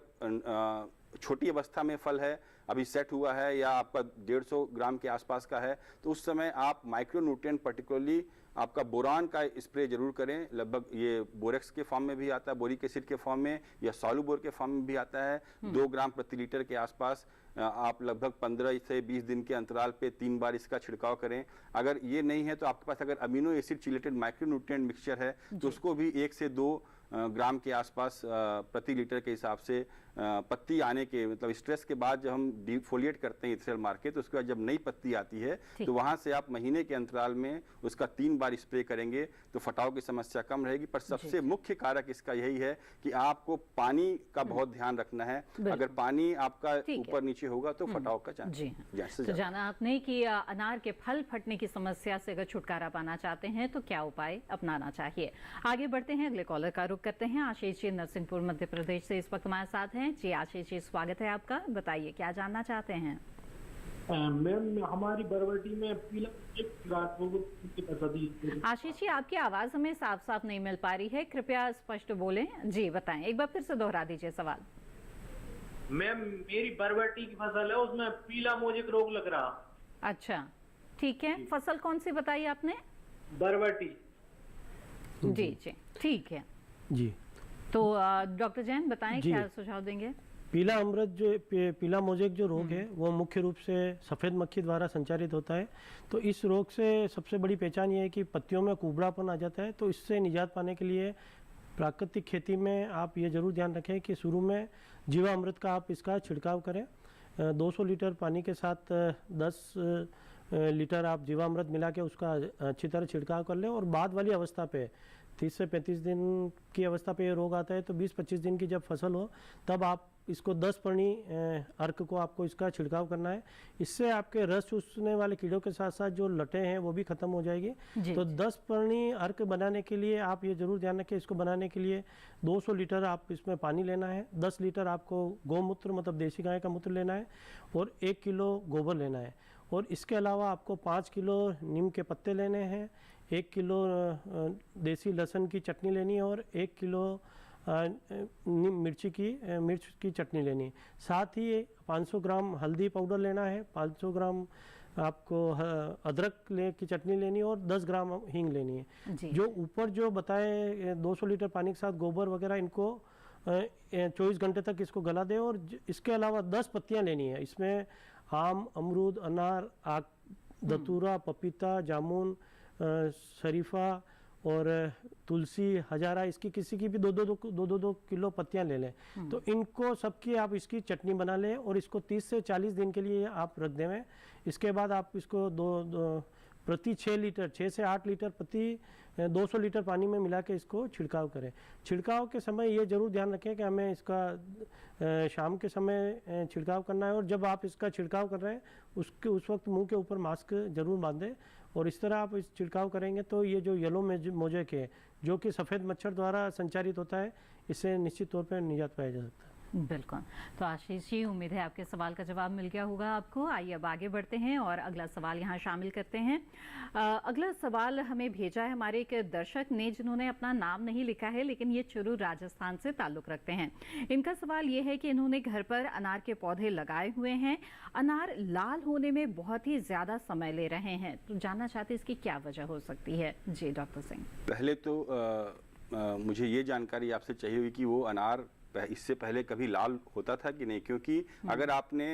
छोटी अवस्था में फल है, अभी सेट हुआ है या आपका 150 ग्राम के आसपास का है, तो उस समय आप माइक्रोन्यूट्रिएंट पर्टिकुलरली आपका बोरान का स्प्रे जरूर करें। लगभग ये बोरेक्स के फॉर्म में भी आता है, बोरिक एसिड के फॉर्म में, या सॉल्युबोर के फॉर्म में भी आता है। 2 ग्राम प्रति लीटर के आसपास आप लगभग 15 से 20 दिन के अंतराल पे 3 बार इसका छिड़काव करें। अगर ये नहीं है तो आपके पास अगर amino acid chelated micronutrient mixture है तो उसको भी 1 से 2 ग्राम के आसपास प्रति लीटर के हिसाब से पत्ती आने के, मतलब स्ट्रेस के बाद जब हम डिफोलिएट करते हैं इथेरियल मार्के, तो उसके बाद जब नई पत्ती आती है तो वहां से आप महीने के अंतराल में उसका 3 बार स्प्रे करेंगे तो फटाव की समस्या कम रहेगी। पर सबसे मुख्य कारक इसका यही है कि आपको पानी का बहुत ध्यान रखना है। अगर पानी आपका ऊपर नीचे होगा तो फटाव का चांस। तो जाना आपने कि अनार के फल फटने की समस्या से अगर छुटकारा पाना चाहते हैं तो क्या उपाय अपनाना चाहिए। आगे बढ़ते हैं, अगले कॉलर का रुख करते हैं। आशीष जी नरसिंहपुर मध्य प्रदेश से इस वक्त हमारे साथ हैं। जी आशीष जी, स्वागत है आपका, बताइए क्या जानना चाहते हैं। मैम हमारी बरवटी में पीला आशीष जी, आपकी आवाज हमें साफ साफ नहीं मिल पा रही है, कृपया स्पष्ट बोलें। जी बताएं, एक बार फिर से दोहरा दीजिए सवाल। मैम मेरी बरबटी की फसल है, उसमें पीला मोजेक रोग लग रहा। अच्छा ठीक है, फसल कौन सी बताई आपने? बरबटी। जी जी ठीक है जी। तो डॉक्टर जैन बताएं क्या सुझाव देंगे। पीला अमृत जो पीला मोजेक जो रोग है वो मुख्य रूप से सफ़ेद मक्खी द्वारा संचारित होता है। तो इस रोग से सबसे बड़ी पहचान ये है कि पत्तियों में कुबड़ापन आ जाता है। तो इससे निजात पाने के लिए प्राकृतिक खेती में आप ये ज़रूर ध्यान रखें कि शुरू में जीवा अमृत का आप इसका छिड़काव करें। 200 लीटर पानी के साथ 10 लीटर आप जीवामृत मिला के उसका अच्छी तरह छिड़काव कर लें। और बाद वाली अवस्था पे 30 से 35 दिन की अवस्था पे ये रोग आता है, तो 20-25 दिन की जब फसल हो तब आप इसको 10 पर्णी अर्क को आपको इसका छिड़काव करना है। इससे आपके रस चूसने वाले कीड़ों के साथ साथ जो लटें हैं वो भी खत्म हो जाएगी। तो 10 पर्णी अर्क बनाने के लिए आप ये जरूर ध्यान रखें, इसको बनाने के लिए 200 लीटर आप इसमें पानी लेना है, 10 लीटर आपको गौमूत्र मतलब देसी गाय का मूत्र लेना है और 1 किलो गोबर लेना है। और इसके अलावा आपको 5 किलो नीम के पत्ते लेने हैं, 1 किलो देसी लहसुन की चटनी लेनी है और 1 किलो मिर्च की चटनी लेनी है। साथ ही 500 ग्राम हल्दी पाउडर लेना है, 500 ग्राम आपको अदरक की चटनी लेनी है और 10 ग्राम हींग लेनी है। जो ऊपर जो बताए 200 लीटर पानी के साथ गोबर वगैरह इनको 24 घंटे तक इसको गला दें। और इसके अलावा 10 पत्तियां लेनी है। इसमें आम, अमरूद, अनार, धतूरा, पपीता, जामुन, शरीफा और तुलसी, हजारा, इसकी किसी की भी 2-2 किलो पत्तियां ले लें। तो इनको सबकी आप इसकी चटनी बना लें और इसको 30 से 40 दिन के लिए आप रख दें। इसके बाद आप इसको प्रति 6 से 8 लीटर प्रति 200 लीटर पानी में मिला के इसको छिड़काव करें। छिड़काव के समय ये जरूर ध्यान रखें कि हमें इसका शाम के समय छिड़काव करना है। और जब आप इसका छिड़काव कर रहे हैं उस वक्त मुंह के ऊपर मास्क जरूर बांधें। और इस तरह आप इस छिड़काव करेंगे तो ये जो येलो मोजेक है जो कि सफ़ेद मच्छर द्वारा संचारित होता है, इससे निश्चित तौर पर निजात पाया जा सकता है। बिल्कुल। तो आशीष जी, उम्मीद है आपके सवाल का जवाब मिल गया होगा आपको। आइए अब आगे बढ़ते हैं और अगला सवाल यहाँ शामिल करते हैं। अगला सवाल हमें भेजा है हमारे एक दर्शक ने, जिन्होंने अपना नाम नहीं लिखा है लेकिन ये चुरू राजस्थान से ताल्लुक़ रखते हैं। इनका सवाल ये है कि इन्होंने घर पर अनार के पौधे लगाए हुए हैं, अनार लाल होने में बहुत ही ज़्यादा समय ले रहे हैं, तो जानना चाहते हैं इसकी क्या वजह हो सकती है। जी डॉक्टर सिंह। पहले तो मुझे ये जानकारी आपसे चाहिए हुई कि वो अनार इससे पहले कभी लाल होता था कि नहीं, क्योंकि अगर आपने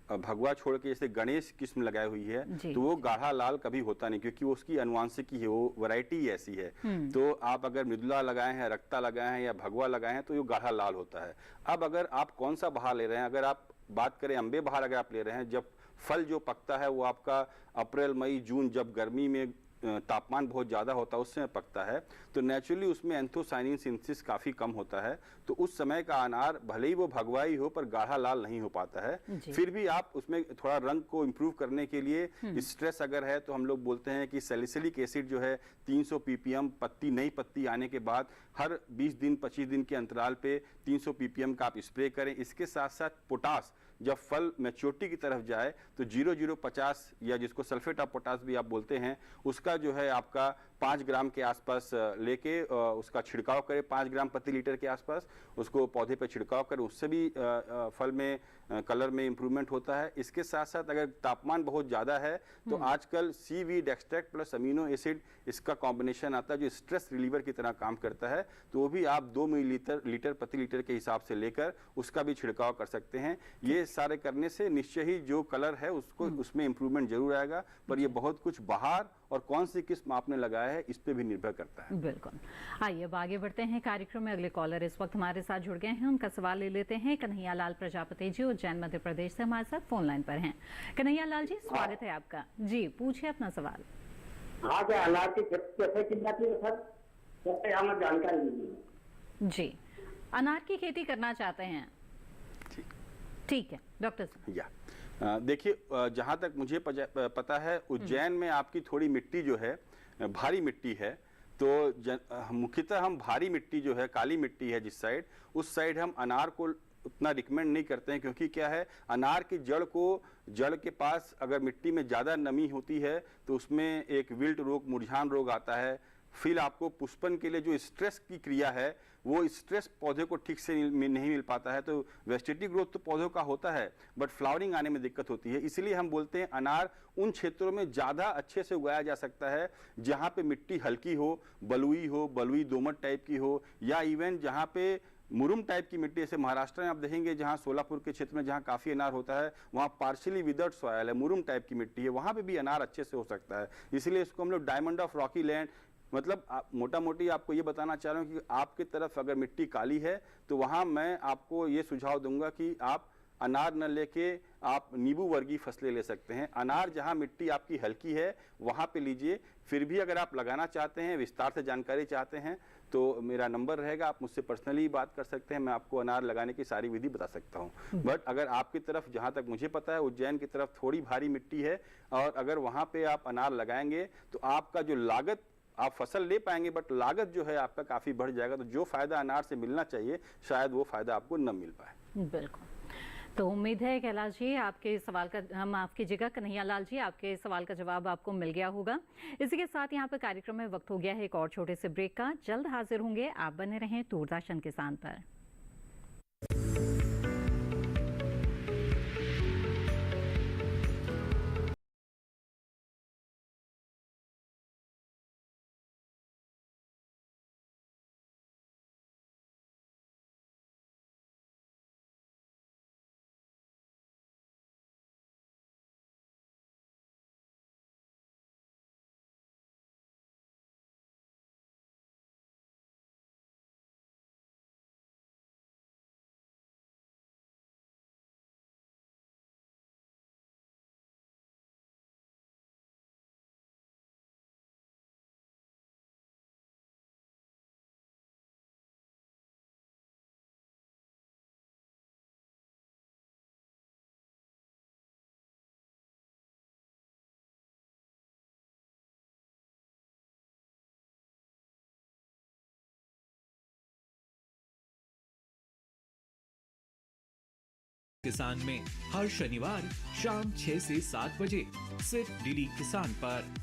भगवा छोड़ के जैसे गणेश किस्म लगाई हुई है तो वो गाढ़ा लाल कभी होता नहीं, क्योंकि वो उसकी अनुवांशिकी है, वो वैरायटी ऐसी है। तो आप अगर मृदुला लगाए हैं, रक्ता लगाए हैं या भगवा लगाए हैं तो ये गाढ़ा लाल होता है। अब अगर आप कौन सा बहार ले रहे हैं, अगर आप बात करें अम्बे बहार अगर आप ले रहे हैं, जब फल जो पकता है वो आपका अप्रैल, मई, जून, जब गर्मी में तापमान बहुत ज़्यादा होता है उस समय पकता है, तो नेचुरली उसमें एंथोसाइनिन सिंथेसिस काफ़ी कम होता है, तो उस समय का अनार भले ही वो भगवाई हो पर गाढ़ा लाल नहीं हो पाता है। फिर भी आप उसमें थोड़ा रंग को इम्प्रूव करने के लिए स्ट्रेस अगर है तो हम लोग बोलते हैं कि सैलिसिलिक एसिड जो है 300 ppm नई पत्ती आने के बाद हर 20 दिन 25 दिन के अंतराल पे 300 ppm का आप स्प्रे करें। इसके साथ साथ पोटास जब फल मैच्योरिटी की तरफ जाए तो 0050 या जिसको सल्फेट ऑफ पोटास भी आप बोलते हैं, उसका जो है आपका 5 ग्राम के आसपास लेके उसका छिड़काव करें, 5 ग्राम प्रति लीटर के आसपास उसको पौधे पर छिड़काव करें, उससे भी फल में कलर में इम्प्रूवमेंट होता है। इसके साथ साथ अगर तापमान बहुत ज़्यादा है तो आजकल seaweed extract plus amino acid इसका कॉम्बिनेशन आता है जो स्ट्रेस रिलीवर की तरह काम करता है, तो वो भी आप 2 मिलीलीटर प्रति लीटर के हिसाब से लेकर उसका भी छिड़काव कर सकते हैं। ये सारे करने से निश्चय ही जो कलर है उसको उसमें इम्प्रूवमेंट जरूर आएगा, पर ये बहुत कुछ बाहर और कौन सी किस्म आपने लगाया है इस पे भी निर्भर करता है। बिल्कुल। आइए अब आगे बढ़ते हैं कार्यक्रम में। अगले कॉलर इस वक्त हमारे साथ जुड़ गए हैं, उनका सवाल ले लेते हैं। कन्हैया लाल प्रजापति जी उज्जैन मध्य प्रदेश से हमारे साथ फोन लाइन पर हैं। कन्हैया लाल जी स्वागत है आपका। जी पूछिए अपना सवाल। हाँ, क्या अनार की खेती कैसे की जाती है सर, कैसे हमें जानकारी दीजिए। जी अनार की खेती करना चाहते हैं, ठीक है डॉक्टर साहब। देखिए जहाँ तक मुझे पता है उज्जैन में आपकी थोड़ी मिट्टी जो है भारी मिट्टी है, तो मुख्यतः हम भारी मिट्टी जो है काली मिट्टी है जिस साइड, उस साइड हम अनार को उतना रिकमेंड नहीं करते हैं, क्योंकि क्या है अनार की जड़ के पास अगर मिट्टी में ज़्यादा नमी होती है तो उसमें एक विल्ट रोग मुरझान रोग आता है। फिर आपको पुष्पन के लिए जो स्ट्रेस की क्रिया है वो स्ट्रेस पौधे को ठीक से नहीं मिल पाता है, तो वेस्टेटिव ग्रोथ तो पौधों का होता है बट फ्लावरिंग आने में दिक्कत होती है। इसलिए हम बोलते हैं अनार उन क्षेत्रों में ज़्यादा अच्छे से उगाया जा सकता है जहाँ पे मिट्टी हल्की हो, बलुई दोमट टाइप की हो, या इवन जहाँ पे मुरुम टाइप की मिट्टी, जैसे महाराष्ट्र में आप देखेंगे जहाँ सोलापुर के क्षेत्र में जहाँ काफ़ी अनार होता है वहाँ पार्शियली विदर्ड सॉयल है, मुरुम टाइप की मिट्टी है, वहाँ पे भी अनार अच्छे से हो सकता है। इसलिए इसको हम लोग डायमंड ऑफ रॉकी लैंड, मतलब मोटा मोटी आपको ये बताना चाह रहा हूँ कि आपकी तरफ अगर मिट्टी काली है तो वहाँ मैं आपको ये सुझाव दूंगा कि आप अनार न लेके आप नींबू वर्गीय फसलें ले सकते हैं। अनार जहाँ मिट्टी आपकी हल्की है वहाँ पे लीजिए। फिर भी अगर आप लगाना चाहते हैं, विस्तार से जानकारी चाहते हैं, तो मेरा नंबर रहेगा, आप मुझसे पर्सनली बात कर सकते हैं, मैं आपको अनार लगाने की सारी विधि बता सकता हूँ। बट अगर आपकी तरफ, जहाँ तक मुझे पता है उज्जैन की तरफ थोड़ी भारी मिट्टी है और अगर वहाँ पे आप अनार लगाएंगे तो आपका जो लागत, आप फसल ले पाएंगे बट लागत जो है आपका काफ़ी बढ़ जाएगा, तो जो फायदा अनार से मिलना चाहिए शायद वो फायदा आपको न मिल पाए। बिल्कुल। तो उम्मीद है कैलाश जी आपके सवाल का, हम आपकी जगह कन्हैया लाल जी आपके सवाल का जवाब आपको मिल गया होगा। इसी के साथ यहाँ पर कार्यक्रम में वक्त हो गया है एक और छोटे से ब्रेक का। जल्द हाजिर होंगे, आप बने रहें दूरदर्शन किसान पर। किसान में हर शनिवार शाम 6 से 7 बजे सिर्फ डीडी किसान पर।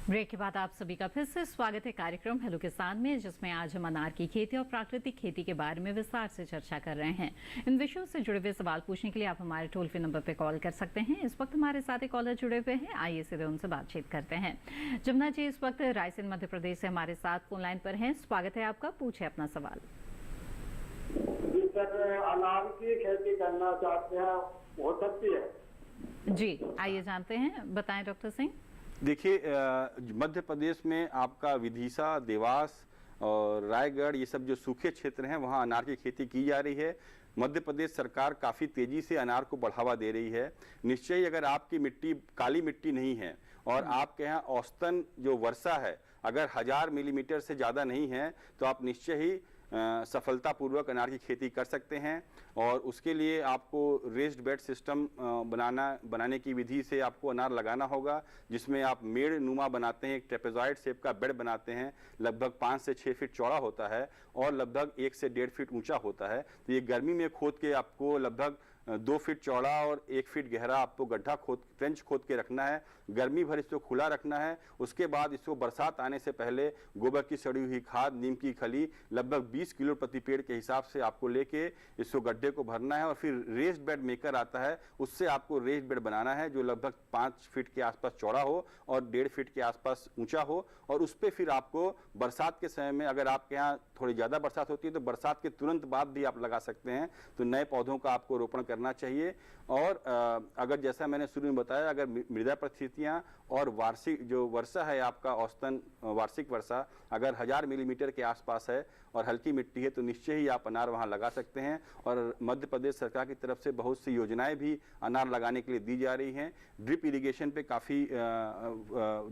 ब्रेक के बाद आप सभी का फिर से स्वागत है कार्यक्रम हेलो किसान में, जिसमें आज हम अनार की खेती और प्राकृतिक खेती के बारे में विस्तार से चर्चा कर रहे हैं। इन विषयों से जुड़े हुए सवाल पूछने के लिए आप हमारे टोल फ्री नंबर पर कॉल कर सकते हैं। इस वक्त हमारे साथ एक कॉलर जुड़े हुए हैं, आइए सीधे उनसे बातचीत करते हैं। जमुना जी इस वक्त रायसेन मध्य प्रदेश से हमारे साथ फोन लाइन पर हैं, स्वागत है आपका, पूछे अपना सवाल। जी सर, अनार की खेती करना चाहते हैं, हो सकती है? जी आइए जानते हैं, बताएं डॉक्टर सिंह। देखिए मध्य प्रदेश में आपका विदिशा, देवास और रायगढ़, ये सब जो सूखे क्षेत्र हैं वहाँ अनार की खेती की जा रही है। मध्य प्रदेश सरकार काफ़ी तेज़ी से अनार को बढ़ावा दे रही है। निश्चय ही अगर आपकी मिट्टी काली मिट्टी नहीं है और आपके यहाँ औसतन जो वर्षा है अगर 1000 मिलीमीटर से ज़्यादा नहीं है तो आप निश्चय ही सफलतापूर्वक अनार की खेती कर सकते हैं। और उसके लिए आपको रेस्ड बेड सिस्टम बनाने की विधि से आपको अनार लगाना होगा, जिसमें आप मेड़ नुमा बनाते हैं, एक ट्रेपेजॉइड शेप का बेड बनाते हैं, लगभग 5 से 6 फीट चौड़ा होता है और लगभग 1 से 1.5 फीट ऊंचा होता है। तो ये गर्मी में खोद के आपको लगभग 2 फीट चौड़ा और 1 फीट गहरा आपको गड्ढा ट्रेंच खोद के रखना है, गर्मी भर इसको खुला रखना है। उसके बाद इसको बरसात आने से पहले गोबर की सड़ी हुई खाद, नीम की खली लगभग 20 किलो प्रति पेड़ के हिसाब से आपको लेके इसको गड्ढे को भरना है और फिर रेस्ड बेड मेकर आता है, उससे आपको रेस्ड बेड बनाना है जो लगभग 5 फीट के आसपास चौड़ा हो और 1.5 फीट के आसपास ऊंचा हो। और उस पर फिर आपको बरसात के समय में अगर आपके यहाँ थोड़ी ज़्यादा बरसात होती है तो बरसात के तुरंत बाद भी आप लगा सकते हैं। तो नए पौधों का आपको रोपण करना चाहिए। और अगर जैसा मैंने शुरू में बताया, अगर मृदा परिस्थितियाँ और वार्षिक जो वर्षा है आपका औसतन वार्षिक वर्षा अगर 1000 मिलीमीटर के आसपास है और हल्की मिट्टी है तो निश्चय ही आप अनार वहाँ लगा सकते हैं। और मध्य प्रदेश सरकार की तरफ से बहुत सी योजनाएं भी अनार लगाने के लिए दी जा रही हैं। ड्रिप इरिगेशन पे काफ़ी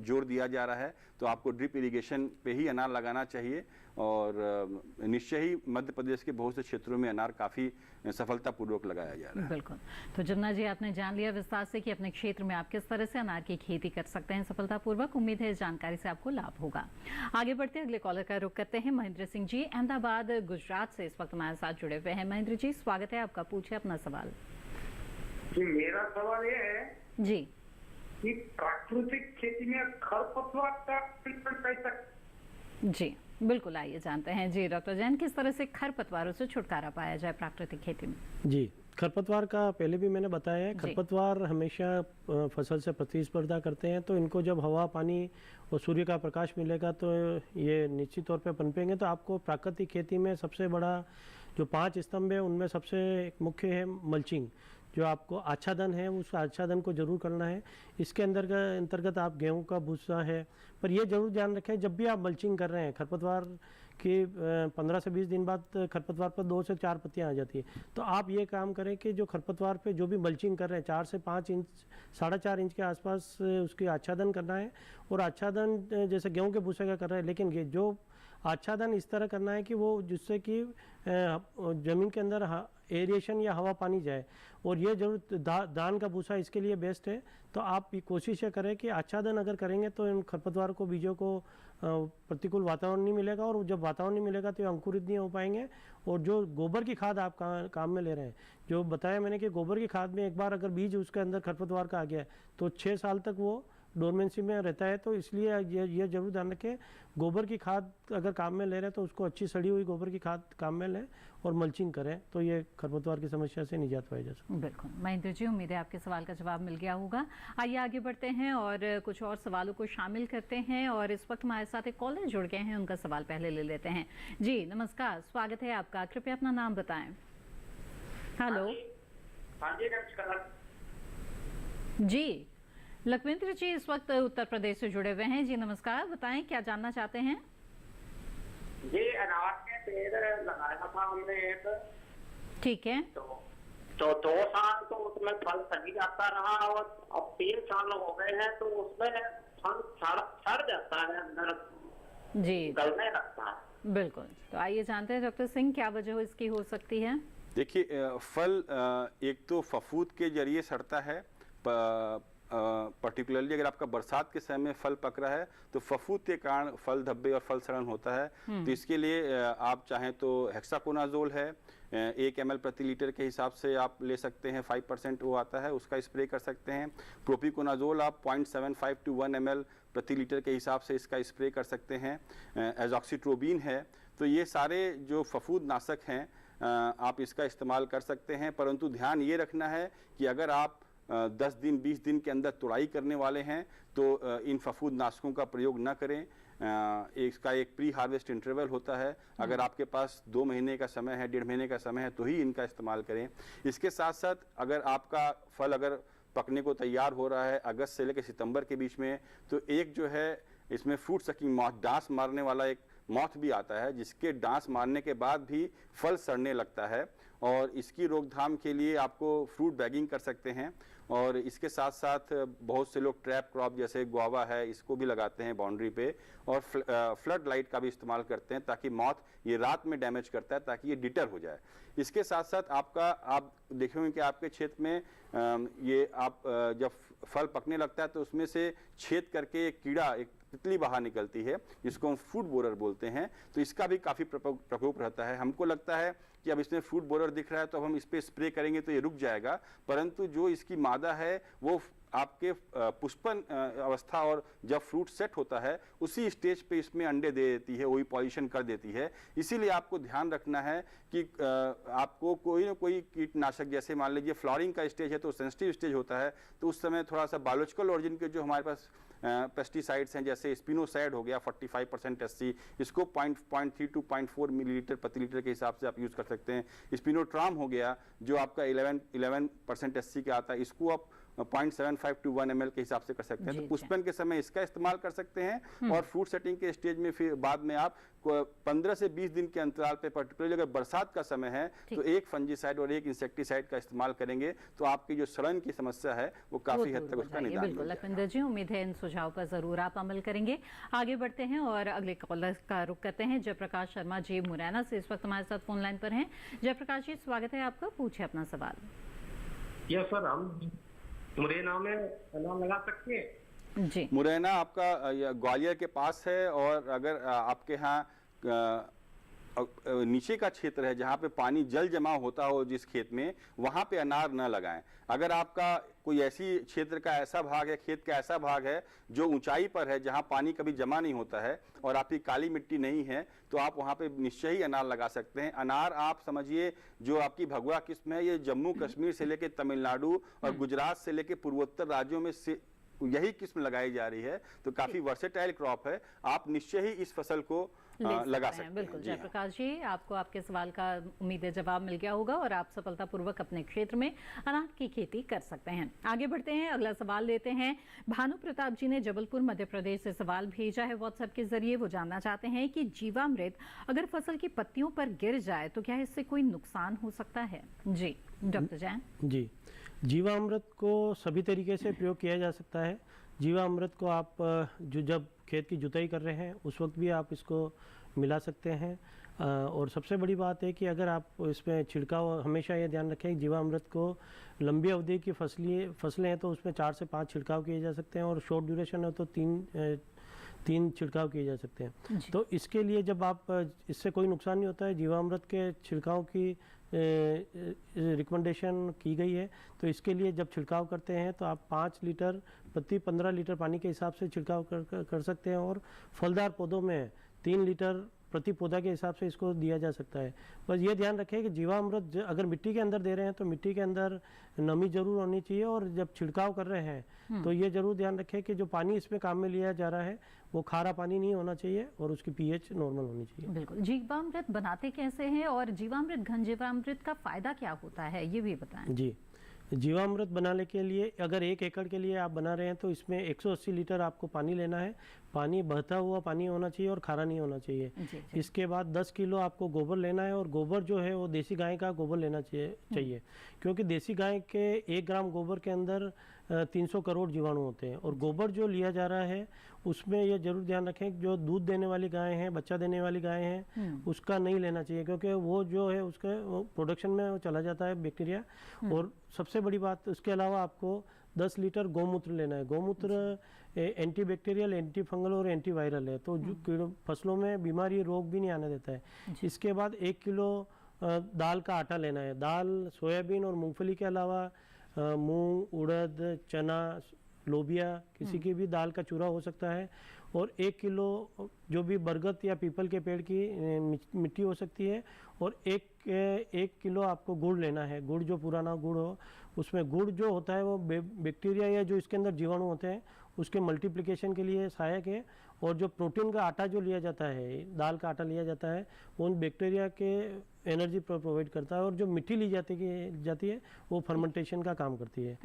जोर दिया जा रहा है, तो आपको ड्रिप इरिगेशन पे ही अनार लगाना चाहिए। और निश्चय ही मध्य प्रदेश के बहुत से क्षेत्रों में अनार काफ़ी सफलतापूर्वक लगाया जा रहा है। बिल्कुल। तो जमुना जी, आपने जान लिया विस्तार से कि अपने क्षेत्र में आप किस तरह से अनार की खेती कर सकते हैं सफलतापूर्वक। उम्मीद है इस जानकारी से आपको लाभ होगा। आगे बढ़ते अगले कॉलर का रुख करते हैं महेंद्र सिंह जी, अहमदाबाद गुजरात से इस वक्त हमारे साथ जुड़े हुए हैं। महेंद्र जी, स्वागत है आपका, पूछे अपना सवाल। जी, मेरा सवाल ये है जी कि प्राकृतिक खेती में खरपतवार का ट्रीटमेंट कैसे? जी बिल्कुल, आइए जानते हैं जी डॉक्टर जैन, किस तरह से खरपतवारों से छुटकारा पाया जाए प्राकृतिक खेती में। जी, खरपतवार का पहले भी मैंने बताया है, खरपतवार हमेशा फसल से प्रतिस्पर्धा करते हैं, तो इनको जब हवा, पानी और सूर्य का प्रकाश मिलेगा तो ये निश्चित तौर पे पनपेंगे। तो आपको प्राकृतिक खेती में सबसे बड़ा जो 5 स्तंभ है उनमें सबसे मुख्य है मल्चिंग। जो आपको आच्छादन है उस आच्छादन को जरूर करना है। इसके अंतर्गत आप गेहूं का भूसा है, पर ये जरूर ध्यान रखें जब भी आप मल्चिंग कर रहे हैं, खरपतवार कि 15 से 20 दिन बाद खरपतवार पर 2 से 4 पत्तियां आ जाती है। तो आप ये काम करें कि जो खरपतवार पे जो भी मल्चिंग कर रहे हैं 4 से 5 इंच, 4.5 इंच के आसपास उसकी आच्छादन करना है। और आच्छादन जैसे गेहूं के भूसे का कर रहे हैं, लेकिन जो आच्छादन इस तरह करना है कि वो जिससे कि ज़मीन के अंदर एरिएशन या हवा पानी जाए। और ये जरूर धान का भूसा इसके लिए बेस्ट है। तो आप कोशिश ये करें कि आच्छादन अगर करेंगे तो इन खरपतवार को, बीजों को प्रतिकूल वातावरण नहीं मिलेगा, और जब वातावरण नहीं मिलेगा तो ये अंकुरित नहीं हो पाएंगे। और जो गोबर की खाद आप काम में ले रहे हैं, जो बताया मैंने कि गोबर की खाद में एक बार अगर बीज उसके अंदर खरपतवार का आ गया है तो 6 साल तक वो डोरमेंसी में रहता है। तो इसलिए ये जरूर ध्यान रखें, गोबर की खाद अगर काम में ले रहे हैं तो उसको अच्छी सड़ी हुई गोबर की खाद काम में लें और मल्चिंग करें, तो ये खरपतवार की समस्या से निजात पाई जा सकती है। बिल्कुल महेंद्र जी, उम्मीद है आपके सवाल का जवाब मिल गया होगा। आइए आगे बढ़ते हैं और कुछ और सवालों को शामिल करते हैं। और इस वक्त हमारे साथ एक कॉलर जुड़ गए हैं, उनका सवाल पहले ले लेते हैं। जी नमस्कार, स्वागत है आपका, कृपया अपना नाम बताएं। हेलो। हाँ जी, नमस्कार जी, लखविंद्र जी इस वक्त उत्तर प्रदेश से जुड़े हुए हैं। जी नमस्कार, बताएं क्या जानना चाहते हैं। जी, अनार के पेड़ लगाया था हमने एक, ठीक है। तो 2 साल तो उसमें फल सही जाता रहा, और अब 3 साल हो गए हैं तो उसमें फल सड़ जाता है, अंदर जी गलने लगता है। बिल्कुल, तो आइए जानते हैं डॉक्टर सिंह क्या वजह इसकी हो सकती है। देखिए, फल एक तो फफूंद के जरिए सड़ता है। पर्टिकुलरली अगर आपका बरसात के समय में फल पक रहा है तो फफूंद के कारण फल धब्बे और फल सड़न होता है। तो इसके लिए आप चाहें तो हेक्साकोनाजोल है, 1 ml प्रति लीटर के हिसाब से आप ले सकते हैं, 5% वो आता है, उसका स्प्रे कर सकते हैं। प्रोपिकोनाजोल आप 0.75 to 1 ml प्रति लीटर के हिसाब से इसका स्प्रे कर सकते हैं। एजॉक्सीट्रोबिन है। तो ये सारे जो फफूंद नाशक हैं आप इसका इस्तेमाल कर सकते हैं। परंतु ध्यान ये रखना है कि अगर आप 10 दिन 20 दिन के अंदर तुड़ाई करने वाले हैं तो इन फफूंद नाशकों का प्रयोग न करें। इसका एक प्री हार्वेस्ट इंटरवल होता है। अगर आपके पास 2 महीने का समय है, 1.5 महीने का समय है तो ही इनका इस्तेमाल करें। इसके साथ साथ अगर आपका फल अगर पकने को तैयार हो रहा है अगस्त से लेकर सितंबर के बीच में, तो एक जो है इसमें फ्रूट सकिंग मॉथ, डांस मारने वाला एक मॉथ भी आता है, जिसके डांस मारने के बाद भी फल सड़ने लगता है। और इसकी रोकथाम के लिए आपको फ्रूट बैगिंग कर सकते हैं। और इसके साथ साथ बहुत से लोग ट्रैप क्रॉप जैसे गुआवा है इसको भी लगाते हैं बाउंड्री पे, और फ्लड लाइट का भी इस्तेमाल करते हैं ताकि मॉथ ये रात में डैमेज करता है ताकि ये डिटर हो जाए। इसके साथ साथ आप देखेंगे कि आपके क्षेत्र में ये आप जब फल पकने लगता है तो उसमें से छेद करके एक कीड़ा, एक तितली बाहर निकलती है जिसको हम फ्रूट बोरर बोलते हैं, तो इसका भी काफ़ी प्रकोप रहता है। हमको लगता है कि अब इसमें फ्रूट बोरर दिख रहा है तो अब हम इस पर स्प्रे करेंगे तो ये रुक जाएगा, परंतु जो इसकी मादा है वो आपके पुष्पन अवस्था और जब फ्रूट सेट होता है उसी स्टेज पे इसमें अंडे दे देती है, वही पॉल्यूशन कर देती है। इसीलिए आपको ध्यान रखना है कि आपको कोई ना कोई कीटनाशक, जैसे मान लीजिए फ्लावरिंग का स्टेज है तो सेंसिटिव स्टेज होता है, तो उस समय थोड़ा सा बायोलॉजिकल ऑरिजिन के जो हमारे पास पेस्टिसाइड्स हैं जैसे स्पिनोसाइड हो गया 45% SC, इसको 0.3 to 0.4 मिलीलीटर प्रति लीटर के हिसाब से आप यूज़ कर सकते हैं। स्पिनोट्राम हो गया जो आपका 11% SC का आता है, इसको आप 0.75 to 1 ml के हिसाब से कर सकते हैं। तो पुष्पन के समय इसका इस्तेमाल कर सकते हैं, और फ्रूट सेटिंग के स्टेज में फिर बाद में आप 15 से 20 दिन के अंतराल पे, पर्टिकुलरली अगर बरसात का समय है तो एक फंजीसाइड और एक इंसेक्टिसाइड का इस्तेमाल करेंगे तो आपकी जो सड़न की समस्या है वो काफी हद तक उसका निदान। बिल्कुल लखविंदर जी, उम्मीद है इन सुझाव पर जरूर आप अमल करेंगे। आगे बढ़ते हैं और अगले कॉलर का रुख करते हैं। जयप्रकाश शर्मा जी मुरैना से इस वक्त हमारे साथ फोन लाइन पर हैं। जयप्रकाश जी, स्वागत है आपका, पूछे अपना सवाल। यस सर, हम मुरैना में नाम लगा सकते हैं जी। मुरैना आपका ग्वालियर के पास है, और अगर आपके यहाँ नीचे का क्षेत्र है जहाँ पे पानी जल जमा होता हो जिस खेत में, वहाँ पे अनार न लगाएं। अगर आपका कोई ऐसी क्षेत्र का ऐसा भाग है, खेत का ऐसा भाग है जो ऊंचाई पर है जहाँ पानी कभी जमा नहीं होता है और आपकी काली मिट्टी नहीं है, तो आप वहाँ पे निश्चय ही अनार लगा सकते हैं। अनार आप समझिए जो आपकी भगवा किस्म है, ये जम्मू कश्मीर से लेके तमिलनाडु और गुजरात से लेके पूर्वोत्तर राज्यों में से यही किस्म लगाई जा रही है, तो काफी वर्सेटाइल क्रॉप है। आप निश्चय ही इस फसल को लगा सकते हैं। बिल्कुल जयप्रकाश जी, आपको आपके सवाल का उम्मीद है जवाब मिल गया होगा और आप सफलतापूर्वक अपने क्षेत्र में अनार की खेती कर सकते हैं। आगे बढ़ते हैं, अगला सवाल लेते हैं। भानु प्रताप जी ने जबलपुर मध्य प्रदेश से सवाल भेजा है व्हाट्सएप के जरिए। वो जानना चाहते हैं कि जीवामृत अगर फसल की पत्तियों पर गिर जाए तो क्या इससे कोई नुकसान हो सकता है? जी डॉक्टर जैन जी, जीवामृत को सभी तरीके से प्रयोग किया जा सकता है। जीवामृत को आप जब खेत की जुताई कर रहे हैं उस वक्त भी आप इसको मिला सकते हैं। और सबसे बड़ी बात है कि अगर आप इसमें छिड़काव, हमेशा ये ध्यान रखें कि जीवामृत को लंबी अवधि की फसलें हैं तो उसमें 4 से 5 छिड़काव किए जा सकते हैं, और शॉर्ट ड्यूरेशन है तो 3 छिड़काव किए जा सकते हैं। तो इसके लिए जब आप, इससे कोई नुकसान नहीं होता है, जीवामृत के छिड़काव की रिकमेंडेशन की गई है। तो इसके लिए जब छिड़काव करते हैं तो आप 5 लीटर प्रति 15 लीटर पानी के हिसाब से छिड़काव कर सकते हैं, और फलदार पौधों में 3 लीटर प्रति पौधा के हिसाब से इसको दिया जा सकता है। बस ये ध्यान रखें कि जीवामृत अगर मिट्टी के अंदर दे रहे हैं तो मिट्टी के अंदर नमी जरूर होनी चाहिए, और जब छिड़काव कर रहे हैं तो ये जरूर ध्यान रखें कि जो पानी इसमें काम में लिया जा रहा है वो खारा पानी नहीं होना चाहिए और उसकी pH नॉर्मल होनी चाहिए। बिल्कुल। जीवामृत बनाते कैसे हैं और जीवामृत, घन जीवामृत का फायदा क्या होता है, ये भी बताएं। जी, जीवामृत बनाने के लिए अगर 1 एकड़ के लिए आप बना रहे हैं तो इसमें 180 लीटर आपको पानी लेना है। पानी बहता हुआ पानी होना चाहिए और खारा नहीं होना चाहिए। इसके बाद 10 किलो आपको गोबर लेना है, और गोबर जो है वो देसी गाय का गोबर लेना चाहिए क्योंकि देसी गाय के 1 ग्राम गोबर के अंदर 300 करोड़ जीवाणु होते हैं। और गोबर जो लिया जा रहा है उसमें ये जरूर ध्यान रखें कि जो दूध देने वाली गाय हैं, बच्चा देने वाली गाय हैं, उसका नहीं लेना चाहिए क्योंकि वो जो है उसके प्रोडक्शन में वो चला जाता है बैक्टीरिया। और सबसे बड़ी बात, उसके अलावा आपको 10 लीटर गौमूत्र लेना है। गौमूत्र एंटी बैक्टीरियल, एंटी फंगल और एंटी वायरल है, तो जो फसलों में बीमारी, रोग भी नहीं आने देता है। इसके बाद 1 किलो दाल का आटा लेना है। दाल सोयाबीन और मूंगफली के अलावा मूंग, उड़द, चना, लोबिया, किसी की भी दाल का चूरा हो सकता है। और 1 किलो जो भी बरगद या पीपल के पेड़ की मिट्टी हो सकती है। और 1 किलो आपको गुड़ लेना है। गुड़ जो पुराना गुड़ हो, उसमें गुड़ जो होता है वो बैक्टीरिया या जो इसके अंदर जीवाणु होते हैं उसके मल्टीप्लिकेशन के लिए सहायक है। और जो प्रोटीन का आटा जो लिया जाता है, दाल का आटा लिया जाता है, वो उन बैक्टीरिया के एनर्जी प्रोवाइड करता है। और जो मिट्टी ली जाती है वो फर्मेंटेशन का काम करती है,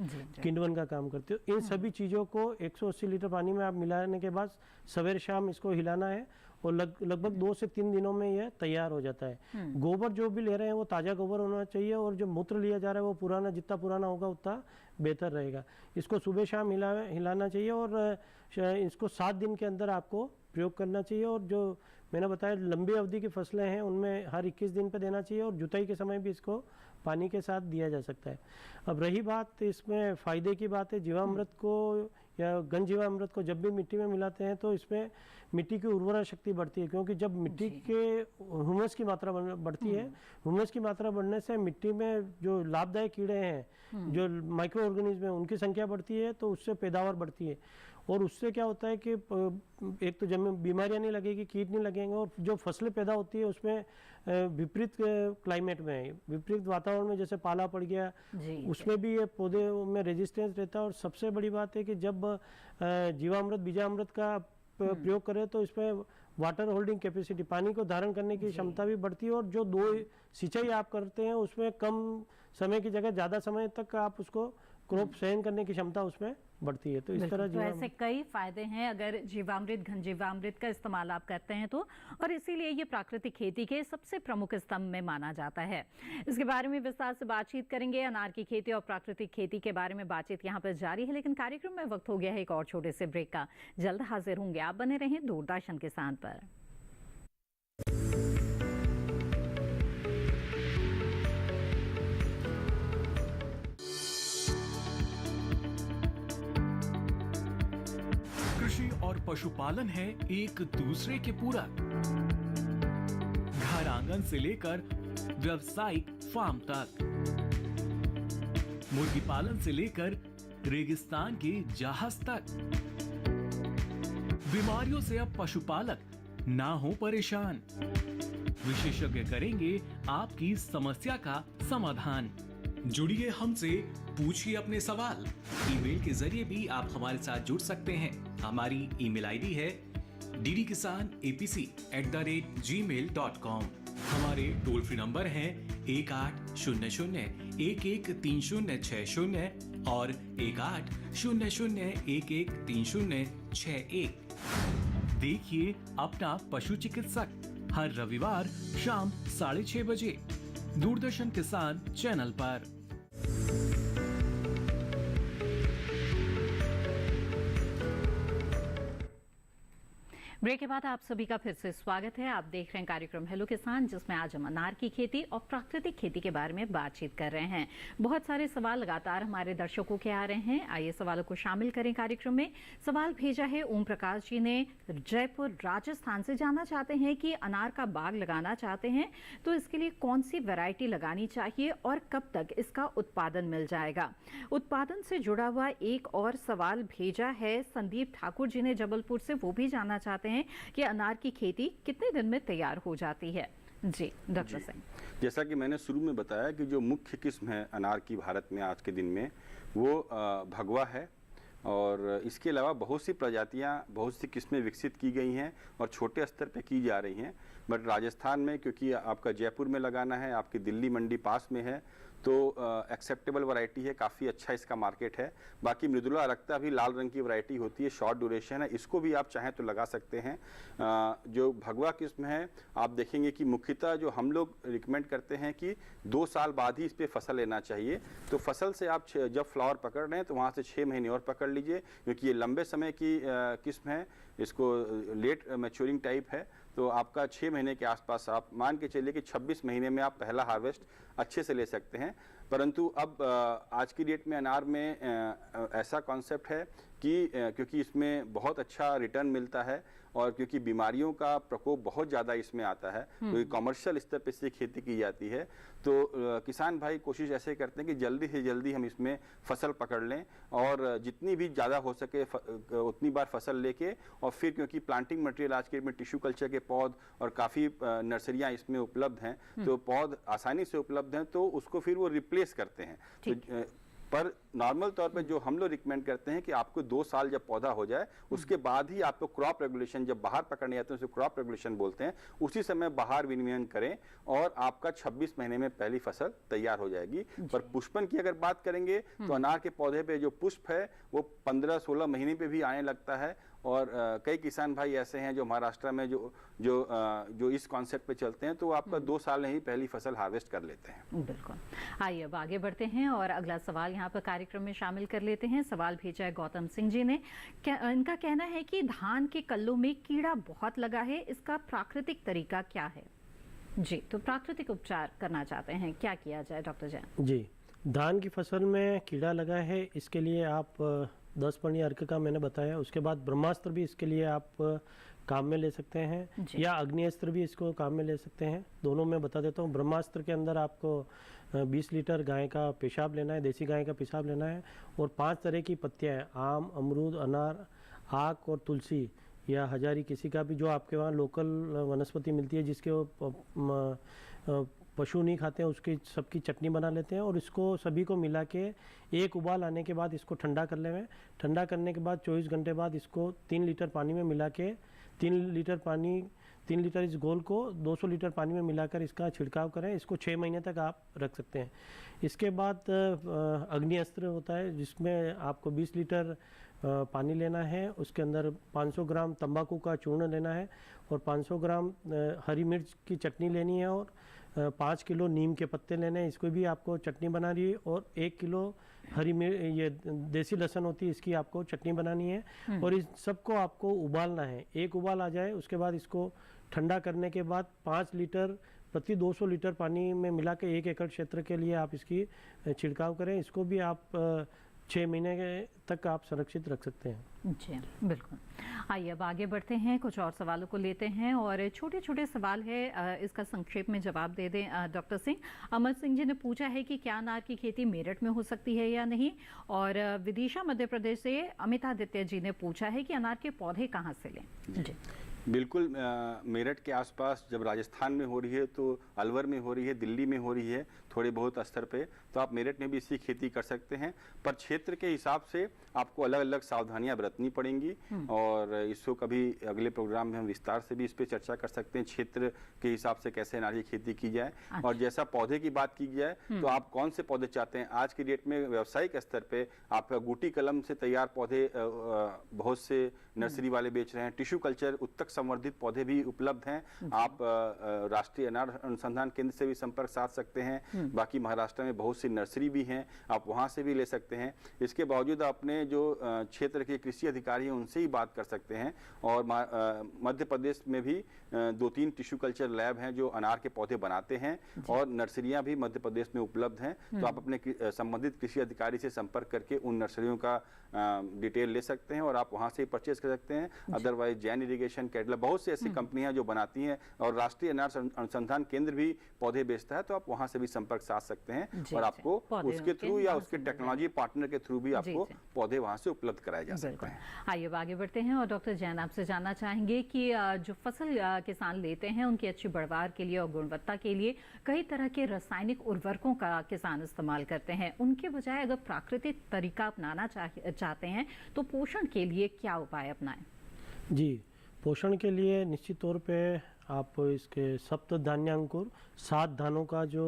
किण्वन का काम करती है। इन सभी चीज़ों को 180 लीटर पानी में आप मिलाने के बाद सवेरे शाम इसको हिलाना है। और लगभग 2 से 3 दिनों में यह तैयार हो जाता है। गोबर जो भी ले रहे हैं वो ताज़ा गोबर होना चाहिए और जो मूत्र लिया जा रहा है वो पुराना, जितना पुराना होगा उतना बेहतर रहेगा। इसको सुबह शाम हिलाना चाहिए और इसको 7 दिन के अंदर आपको प्रयोग करना चाहिए। और जो मैंने बताया लंबी अवधि की फसलें हैं उनमें हर 21 दिन पे देना चाहिए और जुताई के समय भी इसको पानी के साथ दिया जा सकता है। अब रही बात इसमें फ़ायदे की बात है, जीवामृत को या घन जीवामृत को जब भी मिट्टी में मिलाते हैं तो इसमें मिट्टी की उर्वरा शक्ति बढ़ती है, क्योंकि जब मिट्टी के ह्यूमस की मात्रा बढ़ती है, ह्यूमस की मात्रा बढ़ने से मिट्टी में जो लाभदायक कीड़े हैं, जो माइक्रो ऑर्गेनिज्म है, उनकी संख्या बढ़ती है, तो उससे पैदावार बढ़ती है। और उससे क्या होता है कि एक तो जमीन बीमारियां नहीं लगेगी, कीट नहीं लगेंगे, और जो फसलें पैदा होती है उसमें विपरीत क्लाइमेट में, विपरीत वातावरण में, जैसे पाला पड़ गया, उसमें भी ये पौधे में रेजिस्टेंस रहता है। और सबसे बड़ी बात है कि जब जीवामृत बीजामृत का प्रयोग करें तो इसमें वाटर होल्डिंग कैपेसिटी, पानी को धारण करने की क्षमता भी बढ़ती है। और जो 2 सिंचाई आप करते हैं उसमें कम समय की जगह ज़्यादा समय तक आप उसको क्रॉप सहन करने की क्षमता उसमें बढ़ती है। तो इस तरह तो ऐसे कई फायदे हैं अगर जीवामृत, घन जीवामृत का इस्तेमाल आप करते हैं तो, और इसीलिए ये प्राकृतिक खेती के सबसे प्रमुख स्तंभ में माना जाता है। इसके बारे में विस्तार से बातचीत करेंगे। अनार की खेती और प्राकृतिक खेती के बारे में बातचीत यहाँ पर जारी है, लेकिन कार्यक्रम में वक्त हो गया है एक और छोटे से ब्रेक का। जल्द हाजिर होंगे, आप बने रहें दूरदर्शन किसान पर। कृषि और पशुपालन है एक दूसरे के पूरक। घर आंगन से लेकर व्यावसायिक फार्म तक, मुर्गी पालन से लेकर रेगिस्तान के जहाज तक, बीमारियों से अब पशुपालक ना हो परेशान। विशेषज्ञ करेंगे आपकी समस्या का समाधान। जुड़िए हमसे, पूछिए अपने सवाल। ईमेल के जरिए भी आप हमारे साथ जुड़ सकते हैं। हमारी ईमेल आईडी है ddkisanapc@gmail.com। हमारे टोल फ्री नंबर हैं 1800-113060 और 1800-113061। देखिए अपना पशु चिकित्सक हर रविवार शाम 6:30 बजे दूरदर्शन किसान चैनल पर। ब्रेक के बाद आप सभी का फिर से स्वागत है। आप देख रहे हैं कार्यक्रम हेलो किसान, जिसमें आज हम अनार की खेती और प्राकृतिक खेती के बारे में बातचीत कर रहे हैं। बहुत सारे सवाल लगातार हमारे दर्शकों के आ रहे हैं, आइए सवालों को शामिल करें कार्यक्रम में। सवाल भेजा है ओम प्रकाश जी ने जयपुर राजस्थान से। जानना चाहते हैं कि अनार का बाग लगाना चाहते हैं तो इसके लिए कौन सी वैरायटी लगानी चाहिए और कब तक इसका उत्पादन मिल जाएगा। उत्पादन से जुड़ा हुआ एक और सवाल भेजा है संदीप ठाकुर जी ने जबलपुर से। वो भी जानना चाहते हैं कि अनार की खेती कितने दिन में तैयार हो जाती है। जी डॉक्टर सिंह, जैसा कि मैंने शुरू में बताया कि जो मुख्य किस्म है अनार की भारत में आज के दिन में वो भगवा है, और इसके अलावा बहुत सी प्रजातियां, बहुत सी किस्में विकसित की गई हैं और छोटे स्तर पे की जा रही हैं। बट राजस्थान में क्योंकि आपका जयपुर में लगाना है, आपकी दिल्ली मंडी पास में है, तो एक्सेप्टेबल वैरायटी है, काफ़ी अच्छा इसका मार्केट है। बाकी मृदुला रक्ता भी लाल रंग की वैरायटी होती है, शॉर्ट ड्यूरेशन है, इसको भी आप चाहें तो लगा सकते हैं। जो भगवा किस्म है आप देखेंगे कि मुख्यतः जो हम लोग रिकमेंड करते हैं कि 2 साल बाद ही इस पर फसल लेना चाहिए। तो फसल से आप जब फ्लावर पकड़ रहे हैं तो वहाँ से 6 महीने और पकड़ लीजिए, क्योंकि ये लंबे समय की किस्म है, इसको लेट मैच्योरिंग टाइप है। तो आपका 6 महीने के आसपास आप मान के चलिए कि 26 महीने में आप पहला हार्वेस्ट अच्छे से ले सकते हैं। परंतु अब आज की डेट में अनार में ऐसा कॉन्सेप्ट है कि क्योंकि इसमें बहुत अच्छा रिटर्न मिलता है और क्योंकि बीमारियों का प्रकोप बहुत ज़्यादा इसमें आता है, तो कमर्शियल स्तर पर इसकी खेती की जाती है, तो किसान भाई कोशिश ऐसे करते हैं कि जल्दी से जल्दी हम इसमें फसल पकड़ लें और जितनी भी ज़्यादा हो सके उतनी बार फसल लेके, और फिर क्योंकि प्लांटिंग मटेरियल आज के में टिश्यू कल्चर के पौध और काफ़ी नर्सरियाँ इसमें उपलब्ध हैं, तो पौध आसानी से उपलब्ध हैं, तो उसको फिर वो रिप्लेस करते हैं। तो पर नॉर्मल तौर पे जो हम लोग रिकमेंड करते हैं कि आपको 2 साल जब पौधा हो जाए उसके बाद ही आपको क्रॉप रेगुलेशन, जब बाहर पकड़ने जाते हैं उसे क्रॉप रेगुलेशन बोलते हैं, उसी समय बाहर विनियमन करें और आपका 26 महीने में पहली फसल तैयार हो जाएगी। पर पुष्पन की अगर बात करेंगे तो अनार के पौधे पे जो पुष्प है वो 15-16 महीने पे भी आने लगता है और कई किसान भाई ऐसे हैं जो महाराष्ट्र में जो इस कॉन्सेप्ट पे चलते हैं, तो वो आपका 2 साल में ही पहली फसल हार्वेस्ट कर लेते हैं। बिल्कुल। आइए अब आगे बढ़ते हैं और अगला सवाल यहाँ पर कार्यक्रम में शामिल कर लेते हैं। सवाल भेजा है गौतम सिंह जी ने। इनका कहना है कि धान के कल्लों में कीड़ा बहुत लगा है, इसका प्राकृतिक तरीका क्या है? जी, तो प्राकृतिक उपचार करना चाहते हैं, क्या किया जाए डॉक्टर जैन? जी, धान की फसल में कीड़ा लगा है, इसके लिए आप 10 पर्णी अर्क का मैंने बताया, उसके बाद ब्रह्मास्त्र भी इसके लिए आप काम में ले सकते हैं, या अग्निअस्त्र भी इसको काम में ले सकते हैं। दोनों में बता देता हूँ। ब्रह्मास्त्र के अंदर आपको 20 लीटर गाय का पेशाब लेना है, देसी गाय का पेशाब लेना है, और 5 तरह की पत्तियाँ हैं, आम, अमरूद, अनार, आक और तुलसी या हजारी, किसी का भी जो आपके वहाँ लोकल वनस्पति मिलती है जिसके पशु नहीं खाते हैं, उसकी सबकी चटनी बना लेते हैं, और इसको सभी को मिला के एक उबाल आने के बाद इसको ठंडा कर लें। ठंडा करने के बाद 24 घंटे बाद इसको 3 लीटर पानी में मिला के 3 लीटर इस घोल को 200 लीटर पानी में मिलाकर इसका छिड़काव करें। इसको 6 महीने तक आप रख सकते हैं। इसके बाद अग्निअस्त्र होता है, जिसमें आपको 20 लीटर पानी लेना है, उसके अंदर 500 ग्राम तंबाकू का चूर्ण लेना है, और 500 ग्राम हरी मिर्च की चटनी लेनी है, और 5 किलो नीम के पत्ते लेने हैं, इसको भी आपको चटनी बना रही है, और 1 किलो हरी मिर्च, ये देसी लहसुन होती है, इसकी आपको चटनी बनानी है, और इस सबको आपको उबालना है। एक उबाल आ जाए उसके बाद इसको ठंडा करने के बाद 5 लीटर प्रति 200 लीटर पानी में मिला के 1 एकड़ क्षेत्र के लिए आप इसकी छिड़काव करें। इसको भी आप 6 महीने तक आप सुरक्षित रख सकते हैं। जी बिल्कुल। आइए अब आगे बढ़ते हैं, कुछ और सवालों को लेते हैं, और छोटे छोटे सवाल है, इसका संक्षेप में जवाब दे दें डॉक्टर सिंह। अमर सिंह जी ने पूछा है कि क्या अनार की खेती मेरठ में हो सकती है या नहीं, और विदिशा मध्य प्रदेश से अमितादित्य जी ने पूछा है कि अनार के पौधे कहाँ से लें। जी बिल्कुल, मेरठ के आसपास जब राजस्थान में हो रही है तो अलवर में हो रही है, दिल्ली में हो रही है थोड़े बहुत स्तर पे, तो आप मेरठ में भी इसकी खेती कर सकते हैं। पर क्षेत्र के हिसाब से आपको अलग अलग सावधानियां बरतनी पड़ेंगी, और इसको कभी अगले प्रोग्राम में हम विस्तार से भी इस पर चर्चा कर सकते हैं, क्षेत्र के हिसाब से कैसे अनार की खेती की जाए। और जैसा पौधे की बात की जाए तो आप कौन से पौधे चाहते हैं। आज की डेट में व्यावसायिक स्तर पे आपका गुटी कलम से तैयार पौधे बहुत से नर्सरी वाले बेच रहे हैं, टिश्यू कल्चर उत्तक संवर्धित पौधे भी उपलब्ध हैं। आप राष्ट्रीय अनार अनुसंधान केंद्र से भी संपर्क साध सकते हैं। बाकी महाराष्ट्र में बहुत सी नर्सरी भी हैं, आप वहां से भी ले सकते हैं। इसके बावजूद अपने जो क्षेत्र के कृषि अधिकारी हैं उनसे ही बात कर सकते हैं। और मध्य प्रदेश में भी 2-3 टिश्यू कल्चर लैब हैं जो अनार के पौधे बनाते हैं, और नर्सरियां भी मध्य प्रदेश में उपलब्ध हैं। तो आप अपने संबंधित कृषि अधिकारी से संपर्क करके उन नर्सरियों का डिटेल ले सकते हैं, और आप वहां से परचेज कर सकते हैं। अदरवाइज जैन इरिगेशन, कैटला, बहुत सी ऐसी कंपनियां जो बनाती हैं, और राष्ट्रीय अनार अनुसंधान केंद्र भी पौधे बेचता है, तो आप वहां से भी संपर्क साध सकते हैं, और आपको उसके थ्रू या उसके टेक्नोलॉजी पार्टनर के थ्रू भी आपको पौधे वहां से उपलब्ध कराए जा सकते हैं। आइए अब आगे बढ़ते हैं, और डॉक्टर जैन आपसे जानना चाहेंगे कि जो फसल किसान लेते हैं उनकी अच्छी बढ़वार के लिए और गुणवत्ता के लिए कई तरह के रासायनिक उर्वरकों का किसान इस्तेमाल करते हैं, उनके बजाय अगर प्राकृतिक तरीका अपनाना चाहते हैं तो पोषण के लिए क्या उपाय अपनाएं? जी, पोषण के लिए निश्चित तौर पे आप इसके सप्त धान्यांकुर 7 धानों का जो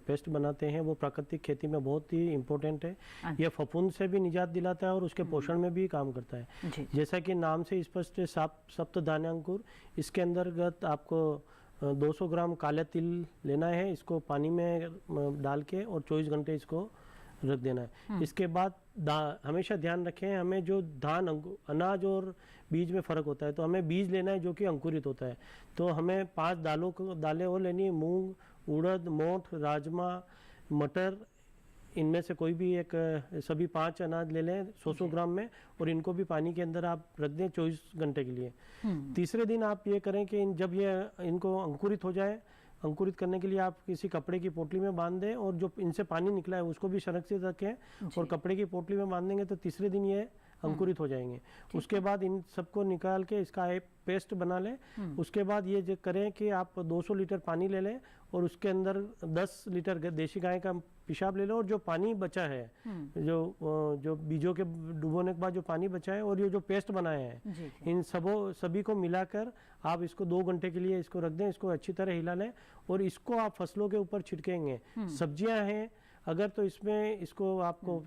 पेस्ट बनाते हैं वो प्राकृतिक खेती में बहुत ही इम्पोर्टेंट है। यह फफूंद से भी निजात दिलाता है और उसके पोषण में भी काम करता है। जैसा कि नाम से स्पष्ट है, सप्त धान्यांकुर, इसके अंतर्गत आपको 200 ग्राम काले तिल लेना है, इसको पानी में डाल के और 24 घंटे इसको रख देना है। इसके बाद हमेशा ध्यान रखें, हमें जो धान अनाज और बीज में फ़र्क होता है, तो हमें बीज लेना है जो कि अंकुरित होता है। तो हमें 5 दालें और लेनी है, मूंग, उड़द, मोठ, राजमा, मटर, इनमें से कोई भी एक, सभी 5 अनाज ले लें 100-100 ग्राम में, और इनको भी पानी के अंदर आप रख दें 24 घंटे के लिए। तीसरे दिन आप ये करें कि जब ये इनको अंकुरित हो जाए, अंकुरित करने के लिए आप किसी कपड़े की पोटली में बांध दें, और जो इनसे पानी निकला है उसको भी सुरक्षित रखें, और कपड़े की पोटली में बांध देंगे तो तीसरे दिन ये अंकुरित हो जाएंगे। उसके बाद इन सबको निकाल के इसका एक पेस्ट बना लें। उसके बाद ये जो करें कि आप 200 लीटर पानी ले लें, और उसके अंदर 10 लीटर देसी गाय का पेशाब ले लो, और जो पानी बचा है, जो बीजों के डुबोने के बाद जो पानी बचा है, और ये जो पेस्ट बनाए हैं, इन सभी को मिलाकर आप इसको 2 घंटे के लिए इसको रख दें, इसको अच्छी तरह हिला लें, और इसको आप फसलों के ऊपर छिड़केंगे। सब्जियां हैं अगर, तो इसमें इसको आपको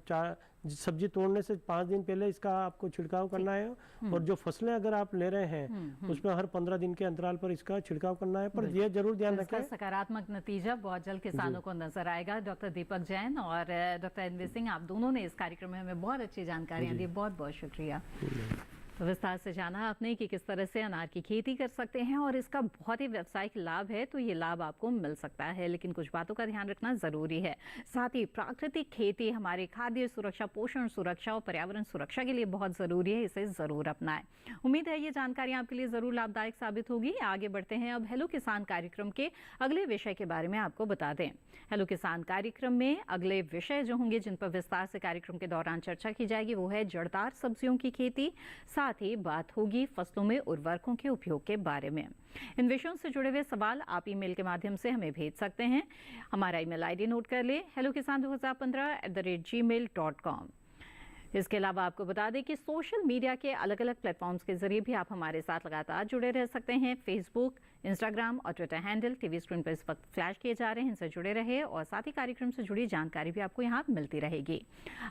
सब्जी तोड़ने से 5 दिन पहले इसका आपको छिड़काव करना है। और जो फसलें अगर आप ले रहे हैं उसमें हर 15 दिन के अंतराल पर इसका छिड़काव करना है। पर यह जरूर ध्यान रखें, सकारात्मक नतीजा बहुत जल्द किसानों को नजर आएगा। डॉक्टर दीपक जैन और डॉक्टर एनवी सिंह, आप दोनों ने इस कार्यक्रम में हमें बहुत अच्छी जानकारियां दी, बहुत बहुत शुक्रिया। तो विस्तार से जाना आपने कि किस तरह से अनार की खेती कर सकते हैं और इसका बहुत ही व्यावसायिक लाभ है, तो ये लाभ आपको मिल सकता है, लेकिन कुछ बातों का ध्यान रखना जरूरी है। साथ ही प्राकृतिक खेती हमारे खाद्य सुरक्षा, पोषण सुरक्षा और पर्यावरण सुरक्षा के लिए बहुत जरूरी है, इसे जरूर अपनाएं। उम्मीद है ये जानकारी आपके लिए जरूर लाभदायक साबित होगी। आगे बढ़ते हैं, अब हेलो किसान कार्यक्रम के अगले विषय के बारे में आपको बता दें। हेलो किसान कार्यक्रम में अगले विषय जो होंगे, जिन पर विस्तार से कार्यक्रम के दौरान चर्चा की जाएगी, वो है जड़दार सब्जियों की खेती। साथ ही बात होगी फसलों में उर्वरकों के उपयोग के बारे में। इन विषयों से जुड़े हुए सवाल आप ईमेल के माध्यम से हमें भेज सकते हैं। हमारा ईमेल आईडी नोट कर ले, hellokisan2015@gmail.com। इसके अलावा आपको बता दें कि सोशल मीडिया के अलग अलग प्लेटफॉर्म्स के जरिए भी आप हमारे साथ लगातार जुड़े रह सकते हैं। फेसबुक, इंस्टाग्राम और ट्विटर हैंडल टीवी स्क्रीन पर इस वक्त फ्लैश किए जा रहे हैं, इनसे जुड़े रहे और साथ ही कार्यक्रम से जुड़ी जानकारी भी आपको यहाँ मिलती रहेगी।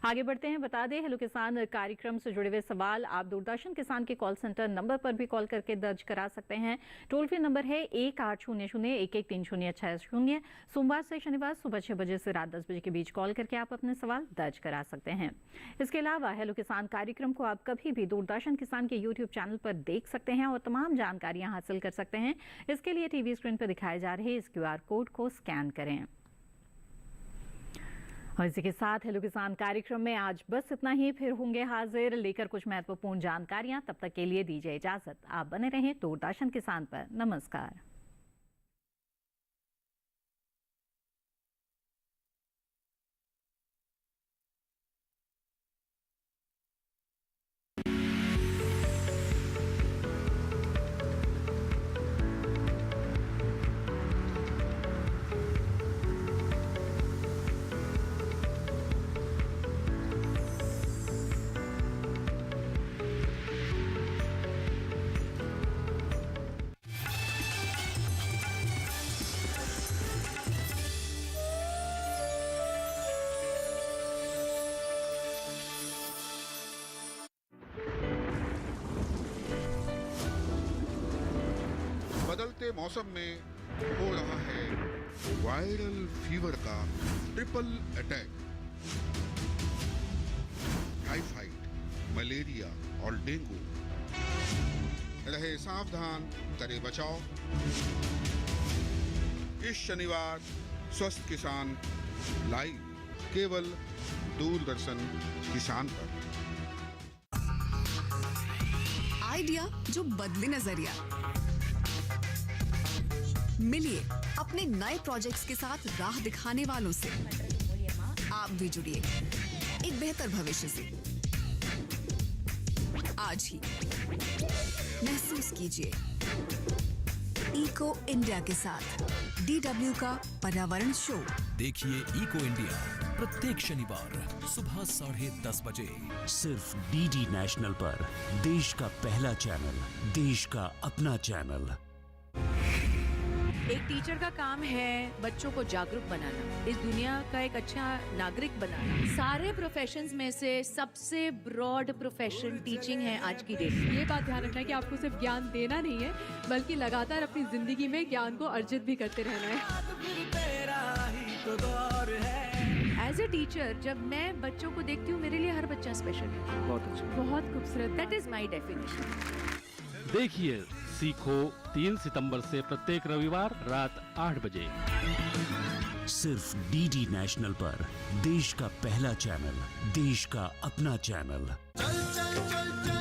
आगे बढ़ते हैं, बता दें हेलो किसान कार्यक्रम से जुड़े हुए सवाल आप दूरदर्शन किसान के कॉल सेंटर नंबर पर भी कॉल करके दर्ज करा सकते हैं। टोल फ्री नंबर है 1800-113060। सोमवार से शनिवार सुबह 6 बजे से रात 10 बजे के बीच कॉल करके आप अपने सवाल दर्ज करा सकते हैं। इसके अलावा हेलो किसान कार्यक्रम को आप कभी भी दूरदर्शन किसान के यूट्यूब चैनल पर देख सकते हैं और तमाम जानकारियां हासिल कर सकते हैं। इसके लिए टीवी स्क्रीन पर दिखाए जा रहे इस QR कोड को स्कैन करें। और इसी के साथ हेलो किसान कार्यक्रम में आज बस इतना ही। फिर होंगे हाजिर लेकर कुछ महत्वपूर्ण जानकारियां। तब तक के लिए दीजिए इजाजत। आप बने रहें दूरदर्शन किसान पर। नमस्कार। बदलते मौसम में हो रहा है वायरल फीवर का ट्रिपल अटैक। टाइफाइड, मलेरिया और डेंगू। रहे सावधान, करे बचाव। इस शनिवार स्वस्थ किसान लाइव केवल दूरदर्शन किसान पर। आइडिया जो बदले नजरिया। मिलिए अपने नए प्रोजेक्ट्स के साथ राह दिखाने वालों से। आप भी जुड़िए एक बेहतर भविष्य से। आज ही महसूस कीजिए इको इंडिया के साथ DW का पर्यावरण शो। देखिए इको इंडिया प्रत्येक शनिवार सुबह 10:30 बजे सिर्फ DD नेशनल पर। देश का पहला चैनल, देश का अपना चैनल। एक टीचर का काम है बच्चों को जागरूक बनाना, इस दुनिया का एक अच्छा नागरिक बनाना। सारे प्रोफेशंस में से सबसे ब्रॉड प्रोफेशन टीचिंग है आज की डेट। ये बात ध्यान रखना है कि आपको सिर्फ ज्ञान देना नहीं है, बल्कि लगातार अपनी जिंदगी में ज्ञान को अर्जित भी करते रहना है। एज ए टीचर जब मैं बच्चों को देखती हूँ, मेरे लिए हर बच्चा स्पेशल है। बहुत अच्छा, बहुत खूबसूरत। That is my definition. देखिए सीखो 3 सितंबर से प्रत्येक रविवार रात 8 बजे सिर्फ DD नेशनल पर। देश का पहला चैनल, देश का अपना चैनल। चल चल चल चल